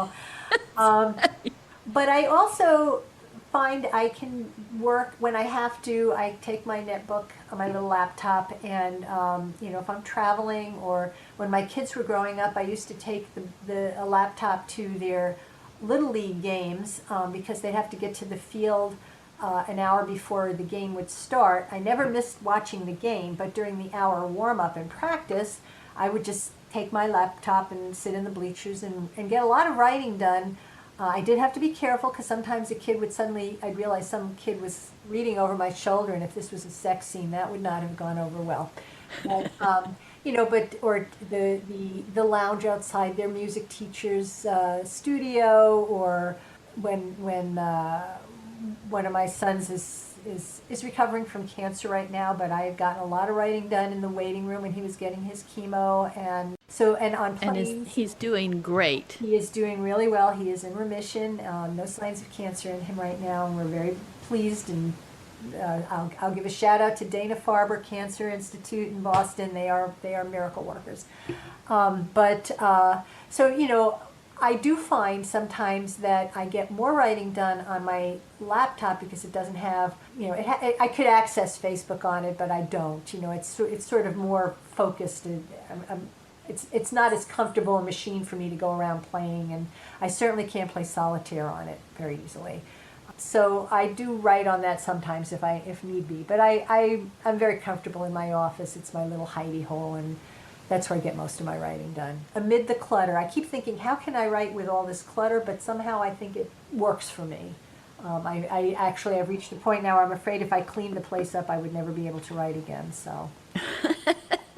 Speaker 2: But I also find I can work when I have to. I take my netbook on my little laptop, and if I'm traveling, or when my kids were growing up, I used to take a laptop to their Little League games because they'd have to get to the field an hour before the game would start. I never missed watching the game, but during the hour warm-up and practice, I would just take my laptop and sit in the bleachers and get a lot of writing done. I did have to be careful because sometimes a kid would suddenly, I'd realize some kid was reading over my shoulder, and if this was a sex scene, that would not have gone over well. But, or the lounge outside their music teacher's studio, or when one of my sons is recovering from cancer right now, but I have gotten a lot of writing done in the waiting room when he was getting his chemo, and on planes.
Speaker 1: And he's doing great.
Speaker 2: He is doing really well. He is in remission. No signs of cancer in him right now, and we're very pleased. And I'll give a shout out to Dana-Farber Cancer Institute in Boston. They are miracle workers. So I do find sometimes that I get more writing done on my laptop because it doesn't have, I could access Facebook on it, but I don't. It's sort of more focused. It's not as comfortable a machine for me to go around playing, and I certainly can't play solitaire on it very easily. So I do write on that sometimes if need be. But I'm very comfortable in my office. It's my little hidey hole, and that's where I get most of my writing done. Amid the clutter, I keep thinking, how can I write with all this clutter? But somehow I think it works for me. I've reached a point now where I'm afraid if I cleaned the place up, I would never be able to write again. So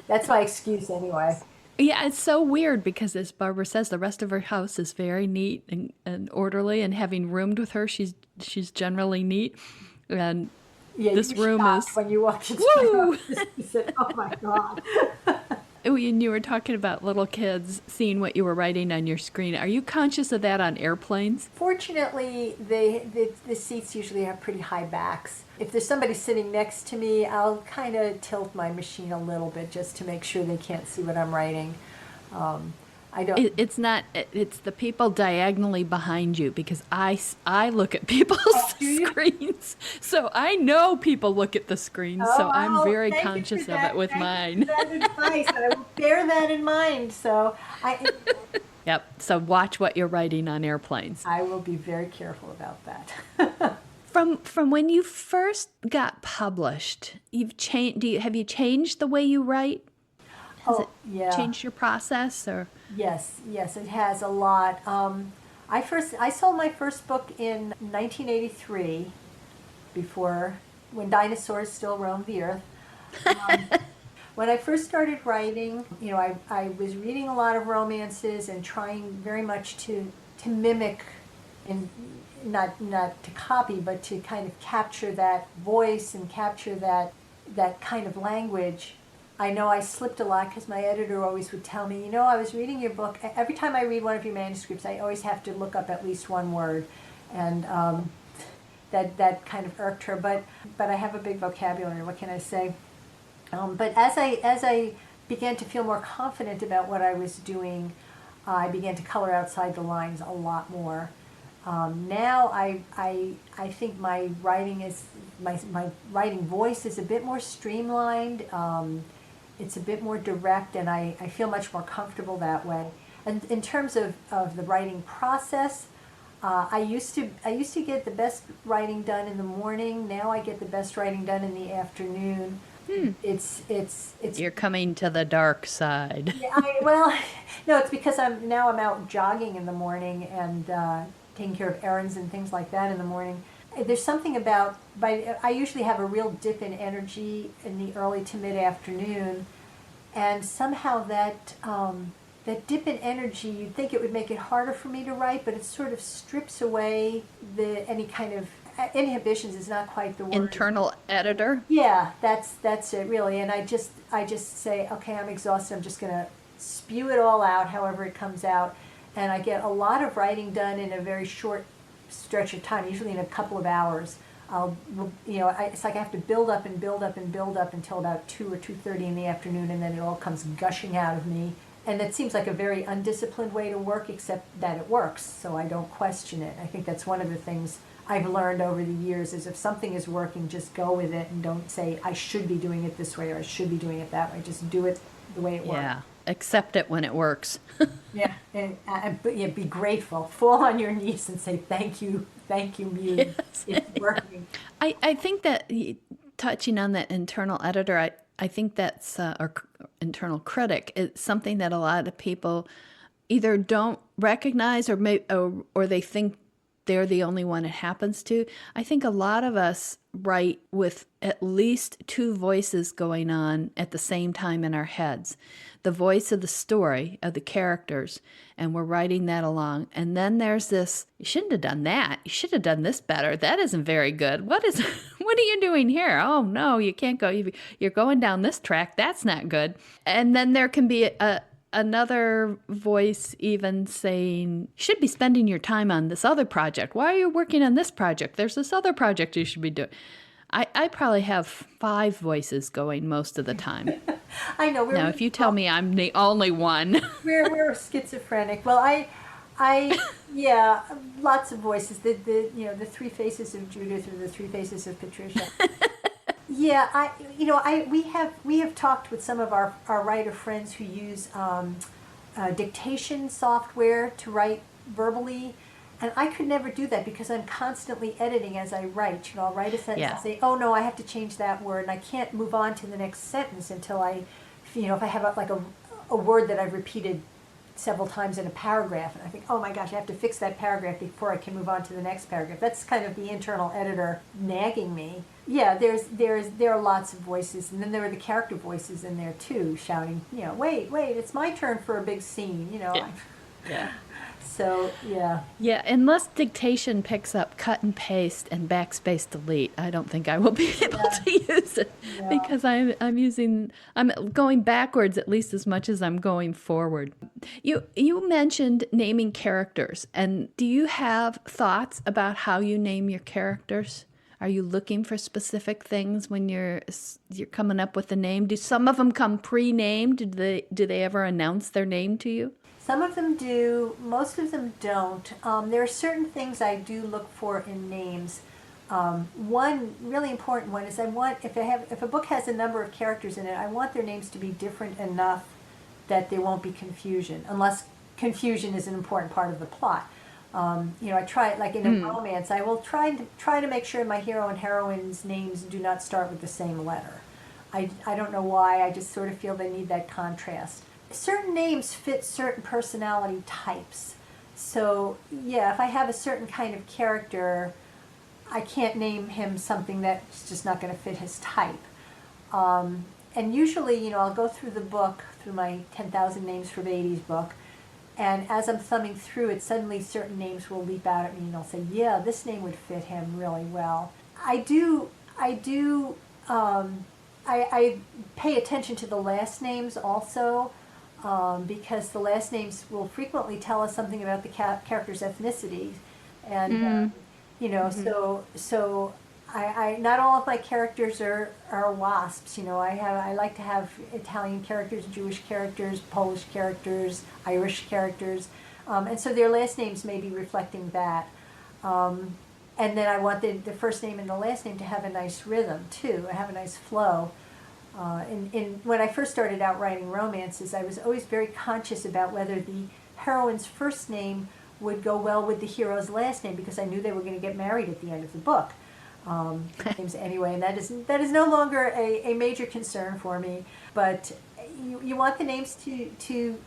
Speaker 2: that's my excuse anyway.
Speaker 1: Yeah, it's so weird because, as Barbara says, the rest of her house is very neat and orderly. And having roomed with her, she's generally neat. And
Speaker 2: yeah,
Speaker 1: this room is
Speaker 2: when you walked into
Speaker 1: woo!
Speaker 2: my office, you said, "Oh my God."
Speaker 1: And you were talking about little kids seeing what you were writing on your screen. Are you conscious of that on airplanes?
Speaker 2: Fortunately, the seats usually have pretty high backs. If there's somebody sitting next to me, I'll kind of tilt my machine a little bit just to make sure they can't see what I'm writing. I don't.
Speaker 1: It's not. It's the people diagonally behind you, because I look at people's screens, so I know people look at the screens. So I'm very conscious of it with mine.
Speaker 2: That advice, I will bear that in mind. So
Speaker 1: Yep. So watch what you're writing on airplanes.
Speaker 2: I will be very careful about that.
Speaker 1: From when you first got published, have you changed the way you write? Has it changed your process, or?
Speaker 2: Yes, it has a lot. I sold my first book in 1983, when dinosaurs still roamed the earth. When I first started writing, I was reading a lot of romances and trying very much to mimic, and not to copy, but to kind of capture that voice and capture that kind of language. I know I slipped a lot because my editor always would tell me, I was reading your book. Every time I read one of your manuscripts, I always have to look up at least one word. And that kind of irked her. But I have a big vocabulary, what can I say? But as I began to feel more confident about what I was doing, I began to color outside the lines a lot more. Now I think my writing my writing voice is a bit more streamlined. It's a bit more direct, and I feel much more comfortable that way. And in terms of the writing process, I used to get the best writing done in the morning. Now I get the best writing done in the afternoon. It's
Speaker 1: You're coming to the dark side.
Speaker 2: Yeah, no, it's because I'm out jogging in the morning and taking care of errands and things like that in the morning. There's something about, I usually have a real dip in energy in the early to mid-afternoon, and somehow that dip in energy, you'd think it would make it harder for me to write, but it sort of strips away any kind of inhibitions is not quite the word.
Speaker 1: Internal editor?
Speaker 2: Yeah, that's it really, and I just say, okay, I'm exhausted, I'm just going to spew it all out however it comes out, and I get a lot of writing done in a very short stretch of time, usually in a couple of hours. It's like I have to build up and build up and build up until about 2 or 2:30 in the afternoon, and then it all comes gushing out of me. And that seems like a very undisciplined way to work, except that it works, so I don't question it. I think that's one of the things I've learned over the years is if something is working, just go with it and don't say, I should be doing it this way or I should be doing it that way. Just do it the way it works.
Speaker 1: Yeah. accept it when it works.
Speaker 2: Yeah, but yeah, be grateful. Fall on your knees and say thank you, Muse.
Speaker 1: Yes.
Speaker 2: It's working.
Speaker 1: I think that touching on that internal editor, I think that's, or internal critic, is something that a lot of people either don't recognize or they think they're the only one it happens to. I think a lot of us write with at least two voices going on at the same time in our heads. The voice of the story, of the characters, and we're writing that along. And then there's this, you shouldn't have done that. You should have done this better. That isn't very good. What are you doing here? Oh no, you can't go. You're going down this track. That's not good. And then there can be another voice even saying, you should be spending your time on this other project. Why are you working on this project? There's this other project you should be doing. I probably have 5 voices going most of the time.
Speaker 2: I know.
Speaker 1: Now, if you tell me I'm the only one.
Speaker 2: We're schizophrenic. Well, yeah, lots of voices. The 3 faces of Judith or the 3 faces of Patricia. Yeah, we have talked with some of our writer friends who use dictation software to write verbally, and I could never do that because I'm constantly editing as I write. I'll write a sentence and say, oh no, I have to change that word, and I can't move on to the next sentence until if I have a word that I've repeated several times in a paragraph, and I think, oh my gosh, I have to fix that paragraph before I can move on to the next paragraph. That's kind of the internal editor nagging me. Yeah, there are lots of voices, and then there are the character voices in there too, shouting, wait, it's my turn for a big scene,
Speaker 1: Yeah.
Speaker 2: So, yeah.
Speaker 1: Yeah, unless dictation picks up cut and paste and backspace delete, I don't think I will be able to use it because I'm going backwards at least as much as I'm going forward. You mentioned naming characters, and do you have thoughts about how you name your characters? Are you looking for specific things when you're coming up with a name? Do some of them come pre-named? Do they ever announce their name to you?
Speaker 2: Some of them do, most of them don't. There are certain things I do look for in names. One really important one is if a book has a number of characters in it, I want their names to be different enough that there won't be confusion, unless confusion is an important part of the plot. I try, like in a romance, I will try to make sure my hero and heroine's names do not start with the same letter. I don't know why, I just sort of feel they need that contrast. Certain names fit certain personality types. So, yeah, if I have a certain kind of character, I can't name him something that's just not going to fit his type. And usually, I'll go through the book, through my 10,000 Names for Babies book, and as I'm thumbing through it, suddenly certain names will leap out at me, and I'll say, yeah, this name would fit him really well. I pay attention to the last names also. Because the last names will frequently tell us something about the character's ethnicity, and so I not all of my characters are WASPs. I like to have Italian characters, Jewish characters, Polish characters, Irish characters, and so their last names may be reflecting that. And then I want the first name and the last name to have a nice rhythm too, have a nice flow. When I first started out writing romances, I was always very conscious about whether the heroine's first name would go well with the hero's last name, because I knew they were going to get married at the end of the book. Names anyway, and that is no longer a major concern for me. But you want the names to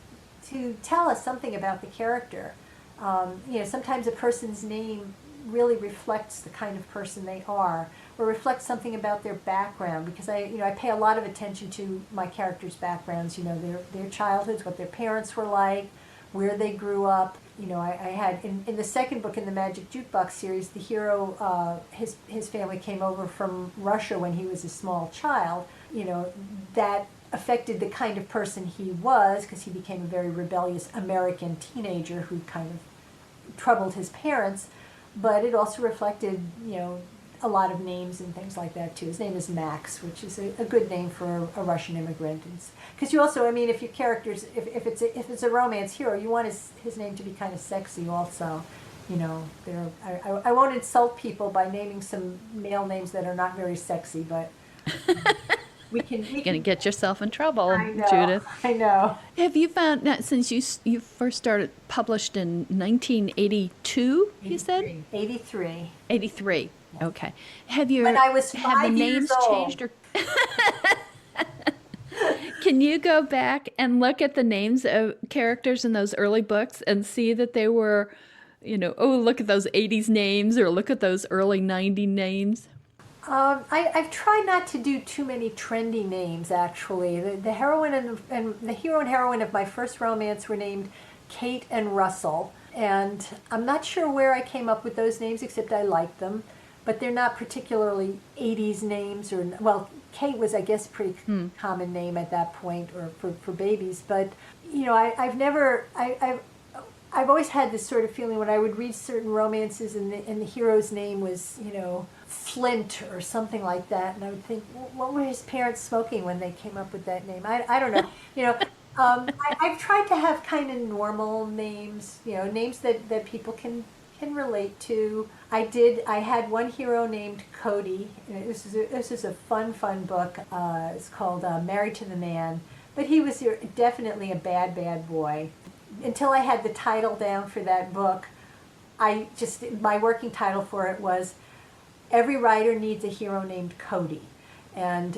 Speaker 2: tell us something about the character. Sometimes a person's name really reflects the kind of person they are, or reflects something about their background, because I pay a lot of attention to my characters' backgrounds, their childhoods, what their parents were like, where they grew up. I had in the second book in the Magic Jukebox series, the hero, his family came over from Russia when he was a small child. That affected the kind of person he was, because he became a very rebellious American teenager who kind of troubled his parents. But it also reflected, a lot of names and things like that too. His name is Max, which is a good name for a Russian immigrant. Because you also, if your characters, if it's a romance hero, you want his name to be kind of sexy also. I won't insult people by naming some male names that are not very sexy, but
Speaker 1: You're going to get yourself in trouble,
Speaker 2: I know,
Speaker 1: Judith.
Speaker 2: I know.
Speaker 1: Have you found that since you first started published in 1982, you said?
Speaker 2: 83.
Speaker 1: 83. Okay. Have your
Speaker 2: When I was
Speaker 1: have the
Speaker 2: 5 years
Speaker 1: names
Speaker 2: old.
Speaker 1: changed or can you go back and look at the names of characters in those early books and see that they were, oh, look at those 80s names or look at those early 90 names?
Speaker 2: I've tried not to do too many trendy names, actually. The heroine and the hero and heroine of my first romance were named Kate and Russell. And I'm not sure where I came up with those names, except I liked them. But they're not particularly 80s names. Well, Kate was, I guess, a pretty common name at that point, or for babies. But, I've always had this sort of feeling when I would read certain romances and the hero's name was, Flint or something like that, and I would think, what were his parents smoking when they came up with that name? I don't know. I've tried to have kind of normal names, names that people can relate to. I had one hero named Cody. And this is a fun book. It's called Married to the Man, but he was definitely a bad boy. Until I had the title down for that book, my working title for it was Every Writer Needs a Hero Named Cody. And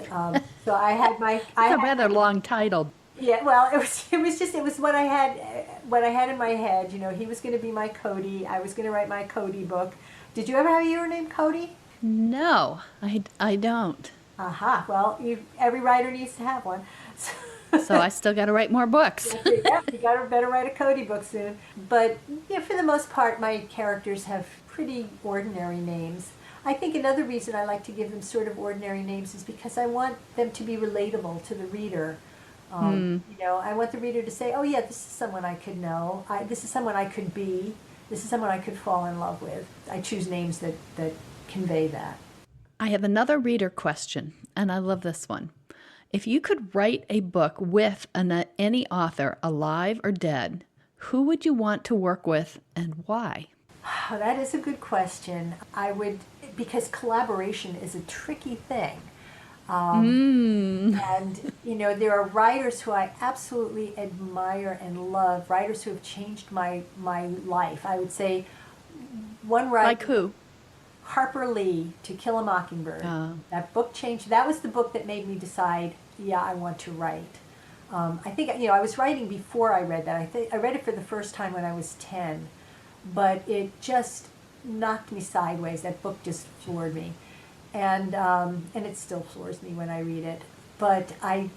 Speaker 2: so I had my...
Speaker 1: It's a rather long title.
Speaker 2: Yeah, well, it was what I had in my head. He was going to be my Cody. I was going to write my Cody book. Did you ever have a hero named Cody?
Speaker 1: No, I don't.
Speaker 2: Aha. Well, every writer needs to have one.
Speaker 1: So I still got to write more books.
Speaker 2: Yeah, you better write a Cody book soon. But for the most part, my characters have pretty ordinary names. I think another reason I like to give them sort of ordinary names is because I want them to be relatable to the reader. I want the reader to say, oh yeah, this is someone I could know. This is someone I could be. This is someone I could fall in love with. I choose names that convey that.
Speaker 1: I have another reader question, and I love this one. If you could write a book with any author, alive or dead, who would you want to work with and why?
Speaker 2: Oh, that is a good question. Because collaboration is a tricky thing. And, there are writers who I absolutely admire and love, writers who have changed my life. I would say one writer...
Speaker 1: Like who?
Speaker 2: Harper Lee, To Kill a Mockingbird. That book changed. That was the book that made me decide, I want to write. I think, I was writing before I read that. I read it for the first time when I was 10, but it just knocked me sideways. That book just floored me. And it still floors me when I read it. But I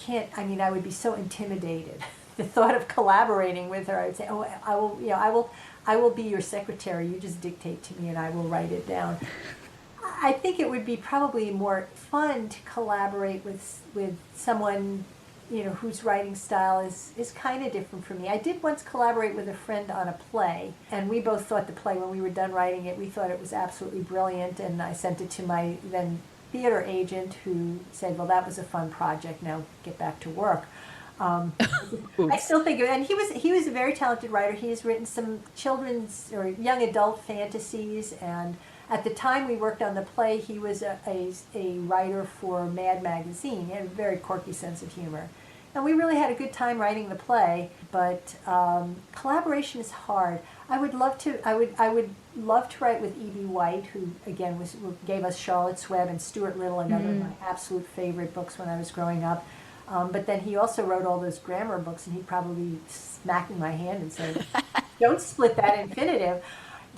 Speaker 2: would be so intimidated. The thought of collaborating with her, I would say, I will be your secretary. You just dictate to me and I will write it down. I think it would be probably more fun to collaborate with someone, whose writing style is kind of different from me. I did once collaborate with a friend on a play, and we both thought the play, when we were done writing it, we thought it was absolutely brilliant, and I sent it to my then theater agent, who said, well, that was a fun project, now get back to work. I still think of it, and he was a very talented writer. He has written some children's or young adult fantasies, and at the time we worked on the play, he was a writer for Mad Magazine. He had a very quirky sense of humor. And we really had a good time writing the play, but collaboration is hard. I would love to write with E.B. White, who again gave us Charlotte's Web and Stuart Little, another of my absolute favorite books when I was growing up. But then he also wrote all those grammar books, and he'd probably smack my hand and say, "Don't split that infinitive."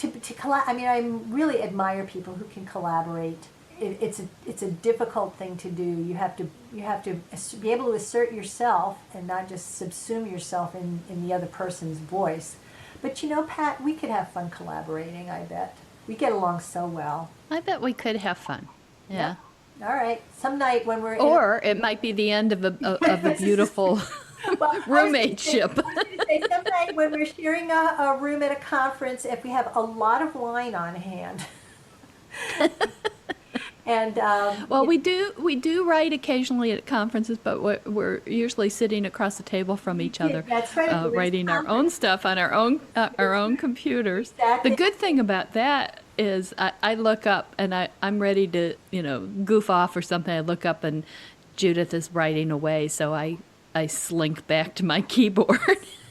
Speaker 2: I really admire people who can collaborate. It's a difficult thing to do. You have to be able to assert yourself and not just subsume yourself in the other person's voice. But Pat, we could have fun collaborating. I bet we get along so well.
Speaker 1: I bet we could have fun. Yeah.
Speaker 2: All right. Some night when we're
Speaker 1: it might be the end of a beautiful roommate-ship.
Speaker 2: Some night when we're sharing a room at a conference, if we have a lot of wine on hand. And
Speaker 1: we do write occasionally at conferences, but we're usually sitting across the table from each other.
Speaker 2: That's right.
Speaker 1: Writing our own stuff on our own computers.
Speaker 2: Exactly.
Speaker 1: The good thing about that is I look up and I'm ready to goof off or something. I look up and Judith is writing away, so I slink back to my keyboard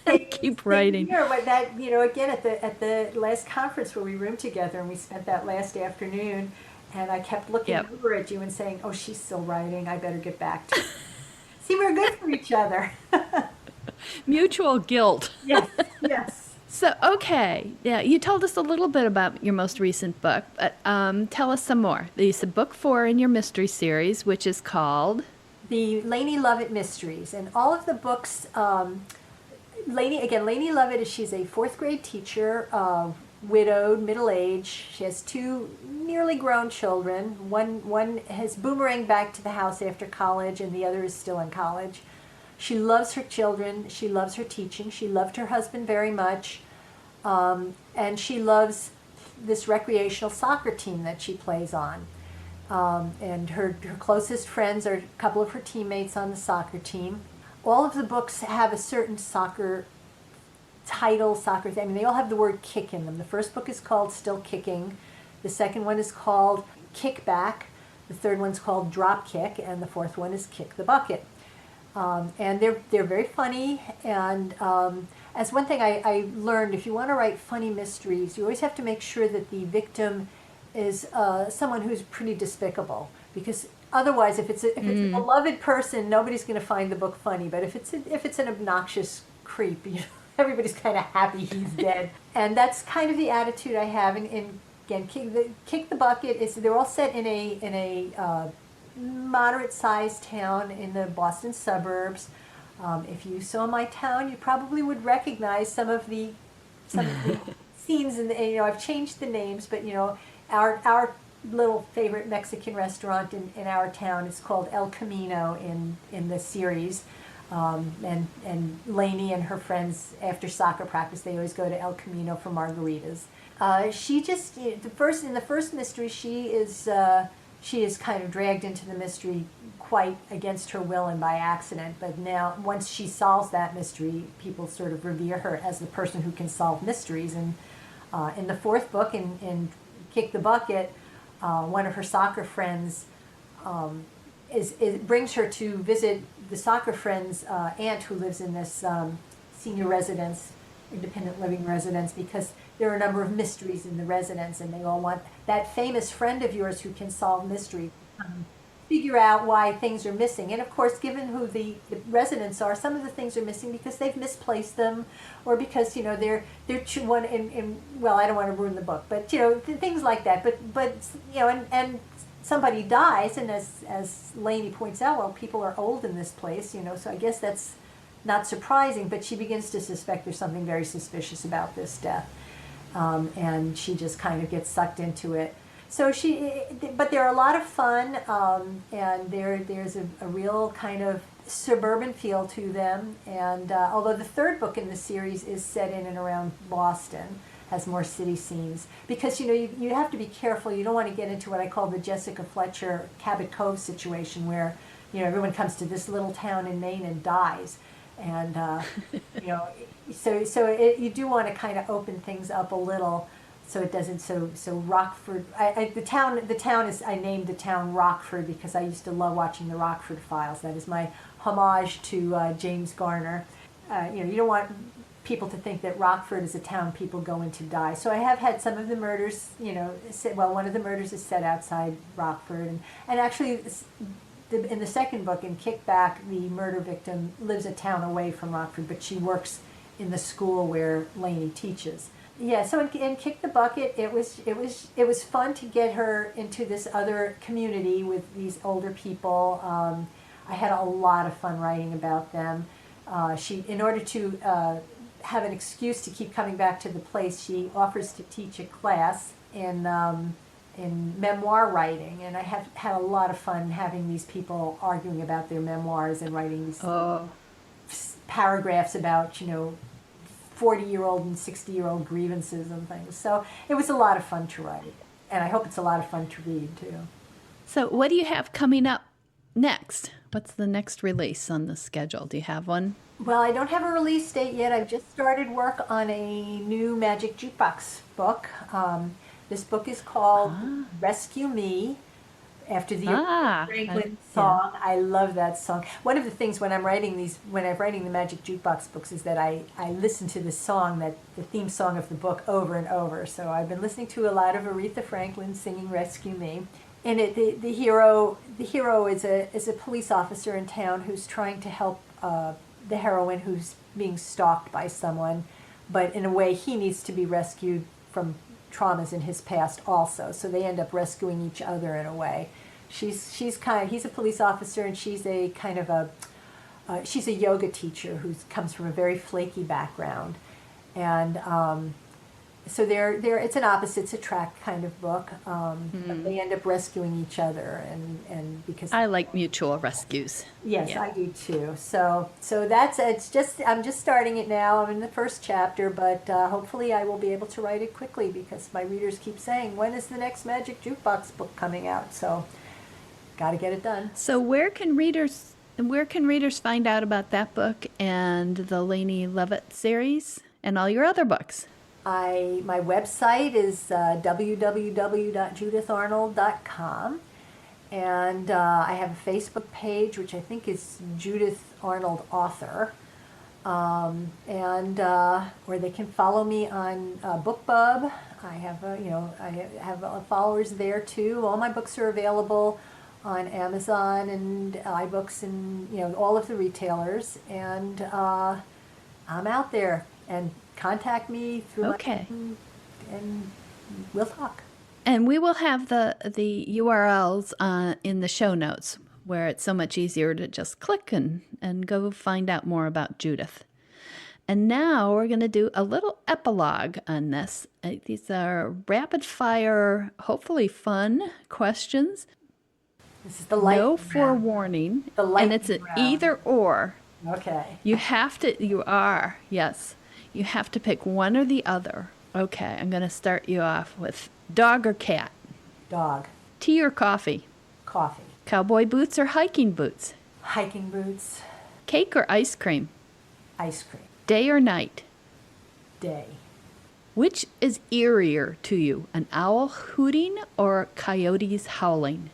Speaker 1: and keep writing.
Speaker 2: Here, but that, again, at the last conference where we roomed together and we spent that last afternoon, and I kept looking
Speaker 1: Yep.
Speaker 2: over at you and saying, "Oh, she's still writing. I better get back to it." See, we're good for each other.
Speaker 1: Mutual guilt.
Speaker 2: Yes, yes.
Speaker 1: So, okay. Yeah, you told us a little bit about your most recent book, but tell us some more. You said book 4 in your mystery series, which is called
Speaker 2: The Laney Lovett Mysteries, and all of the books. Laney Lovett she's a 4th grade teacher, widowed, middle-aged. She has 2 nearly grown children. One has boomeranged back to the house after college, and the other is still in college. She loves her children. She loves her teaching. She loved her husband very much, and she loves this recreational soccer team that she plays on. And her closest friends are a couple of her teammates on the soccer team. All of the books have a certain soccer title, I mean, they all have the word kick in them. The first book is called Still Kicking. The second one is called Kickback. The third one's called Drop Kick. And the fourth one is Kick the Bucket. And they're very funny. And as one thing I learned, if you want to write funny mysteries, you always have to make sure that the victim is someone who's pretty despicable. Because otherwise, if it's a beloved person, nobody's going to find the book funny. But if it's an obnoxious creep, everybody's kind of happy he's dead. And that's kind of the attitude I have. And again, Kick the Bucket they're all set in a moderate-sized town in the Boston suburbs. If you saw my town, you probably would recognize some of the scenes. And I've changed the names, but our little favorite Mexican restaurant in our town is called El Camino in the series. And Laney and her friends, after soccer practice, they always go to El Camino for margaritas. She just in the first mystery, she is kind of dragged into the mystery quite against her will and by accident. But now, once she solves that mystery, people sort of revere her as the person who can solve mysteries. And in the fourth book, in Kick the Bucket, one of her soccer friends brings her to visit the soccer friend's aunt who lives in this senior residence, independent living residence, because there are a number of mysteries in the residence, and they all want that famous friend of yours who can solve mysteries, figure out why things are missing. And of course, given who the residents are, some of the things are missing because they've misplaced them, or because they're one well, I don't want to ruin the book, but things like that. But and somebody dies, and as Laney points out, well, people are old in this place, so I guess that's not surprising, but she begins to suspect there's something very suspicious about this death. And she just kind of gets sucked into it. So but they're a lot of fun, and there's a real kind of suburban feel to them. And although the third book in the series is set in and around Boston, has more city scenes, because you have to be careful. You don't want to get into what I call the Jessica Fletcher Cabot Cove situation, where everyone comes to this little town in Maine and dies, and so you do want to kind of open things up a little, so it doesn't so Rockford. The town is, I named the town Rockford because I used to love watching the Rockford Files. That is my homage to James Garner. You don't want people to think that Rockford is a town people go in to die. So I have had some of the murders, one of the murders is set outside Rockford, and actually in the second book, in Kickback, the murder victim lives a town away from Rockford, but she works in the school where Laney teaches. Yeah, so in Kick the Bucket, it was fun to get her into this other community with these older people. I had a lot of fun writing about them. In order to have an excuse to keep coming back to the place, she offers to teach a class in memoir writing, and I have had a lot of fun having these people arguing about their memoirs and writing these paragraphs about 40-year-old and 60-year-old grievances and things. So it was a lot of fun to write, and I hope it's a lot of fun to read too. So
Speaker 1: what do you have coming up next? What's the next release on the schedule? Do you have one?
Speaker 2: Well, I don't have a release date yet. I've just started work on a new Magic Jukebox book. This book is called Rescue Me, after the
Speaker 1: Ah,
Speaker 2: Franklin
Speaker 1: yeah.
Speaker 2: song. I love that song. One of the things when I'm writing the Magic Jukebox books is that I listen to the song, the theme song of the book over and over. So I've been listening to a lot of Aretha Franklin singing Rescue Me. And the hero is a police officer in town who's trying to help the heroine who's being stalked by someone, but in a way he needs to be rescued from traumas in his past also. So they end up rescuing each other in a way. He's a police officer, and she's a kind of she's a yoga teacher who comes from a very flaky background, and so it's an opposites attract kind of book. But they end up rescuing each other, and because
Speaker 1: I like mutual rescues.
Speaker 2: yes,
Speaker 1: Yeah.
Speaker 2: I do too. So I'm just starting it now. I'm in the first chapter, but hopefully I will be able to write it quickly because my readers keep saying, when is the next Magic Jukebox book coming out? So got to get it done.
Speaker 1: So where can readers find out about that book and the Laney Lovett series and all your other books?
Speaker 2: My website is www.juditharnold.com, and I have a Facebook page which I think is Judith Arnold Author, and or they can follow me on BookBub. I have I have followers there too. All my books are available on Amazon and iBooks and all of the retailers, and I'm out there, and contact me through
Speaker 1: Okay.
Speaker 2: and we'll talk.
Speaker 1: And we will have the URLs in the show notes, where it's so much easier to just click and go find out more about Judith. And now we're going to do a little epilogue on this. These are rapid fire, hopefully fun questions.
Speaker 2: This is the light.
Speaker 1: No
Speaker 2: round.
Speaker 1: forewarning.
Speaker 2: The
Speaker 1: And it's an
Speaker 2: lightning round.
Speaker 1: either or.
Speaker 2: Okay.
Speaker 1: You have to pick one or the other. Okay, I'm going to start you off with dog or cat,
Speaker 2: Dog.
Speaker 1: tea or coffee,
Speaker 2: Coffee.
Speaker 1: cowboy boots or hiking boots,
Speaker 2: Hiking boots.
Speaker 1: cake or ice cream,
Speaker 2: Ice cream.
Speaker 1: day or night.
Speaker 2: Day.
Speaker 1: Which is eerier to you, an owl hooting or coyotes howling?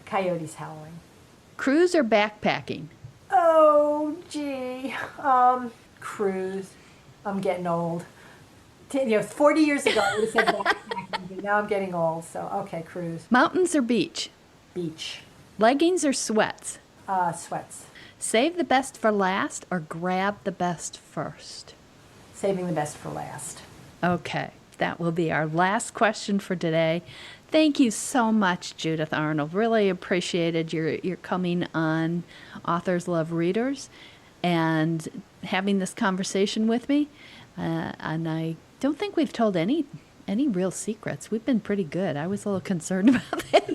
Speaker 2: Coyotes howling.
Speaker 1: Cruise or backpacking?
Speaker 2: Oh, gee. Cruise. I'm getting old. 40 years ago I would have said backpacking, but now I'm getting old. So, okay, cruise.
Speaker 1: Mountains or beach?
Speaker 2: Beach.
Speaker 1: Leggings or sweats?
Speaker 2: Sweats.
Speaker 1: Save the best for last or grab the best first?
Speaker 2: Saving the best for last.
Speaker 1: Okay, that will be our last question for today. Thank you so much, Judith Arnold. Really appreciated your coming on Authors Love Readers and having this conversation with me. And I don't think we've told any real secrets. We've been pretty good. I was a little concerned about that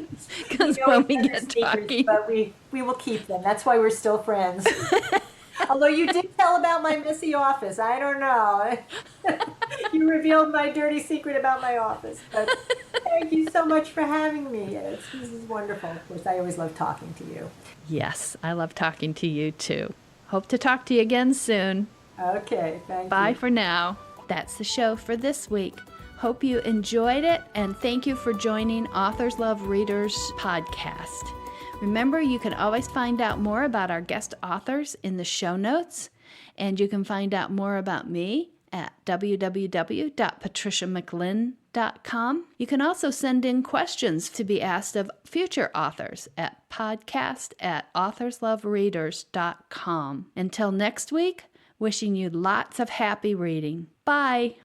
Speaker 1: because when we get talking.
Speaker 2: But we will keep them. That's why we're still friends. Although you did tell about my messy office. I don't know. You revealed my dirty secret about my office. But thank you so much for having me. This is wonderful. Of course, I always love talking to you.
Speaker 1: Yes, I love talking to you too. Hope to talk to you again soon.
Speaker 2: Okay, thank you.
Speaker 1: Bye for now. That's the show for this week. Hope you enjoyed it, and thank you for joining Authors Love Readers podcast. Remember, you can always find out more about our guest authors in the show notes, and you can find out more about me at www.patriciamclinn.com. You can also send in questions to be asked of future authors at podcast@authorslovereaders.com. Until next week, wishing you lots of happy reading. Bye.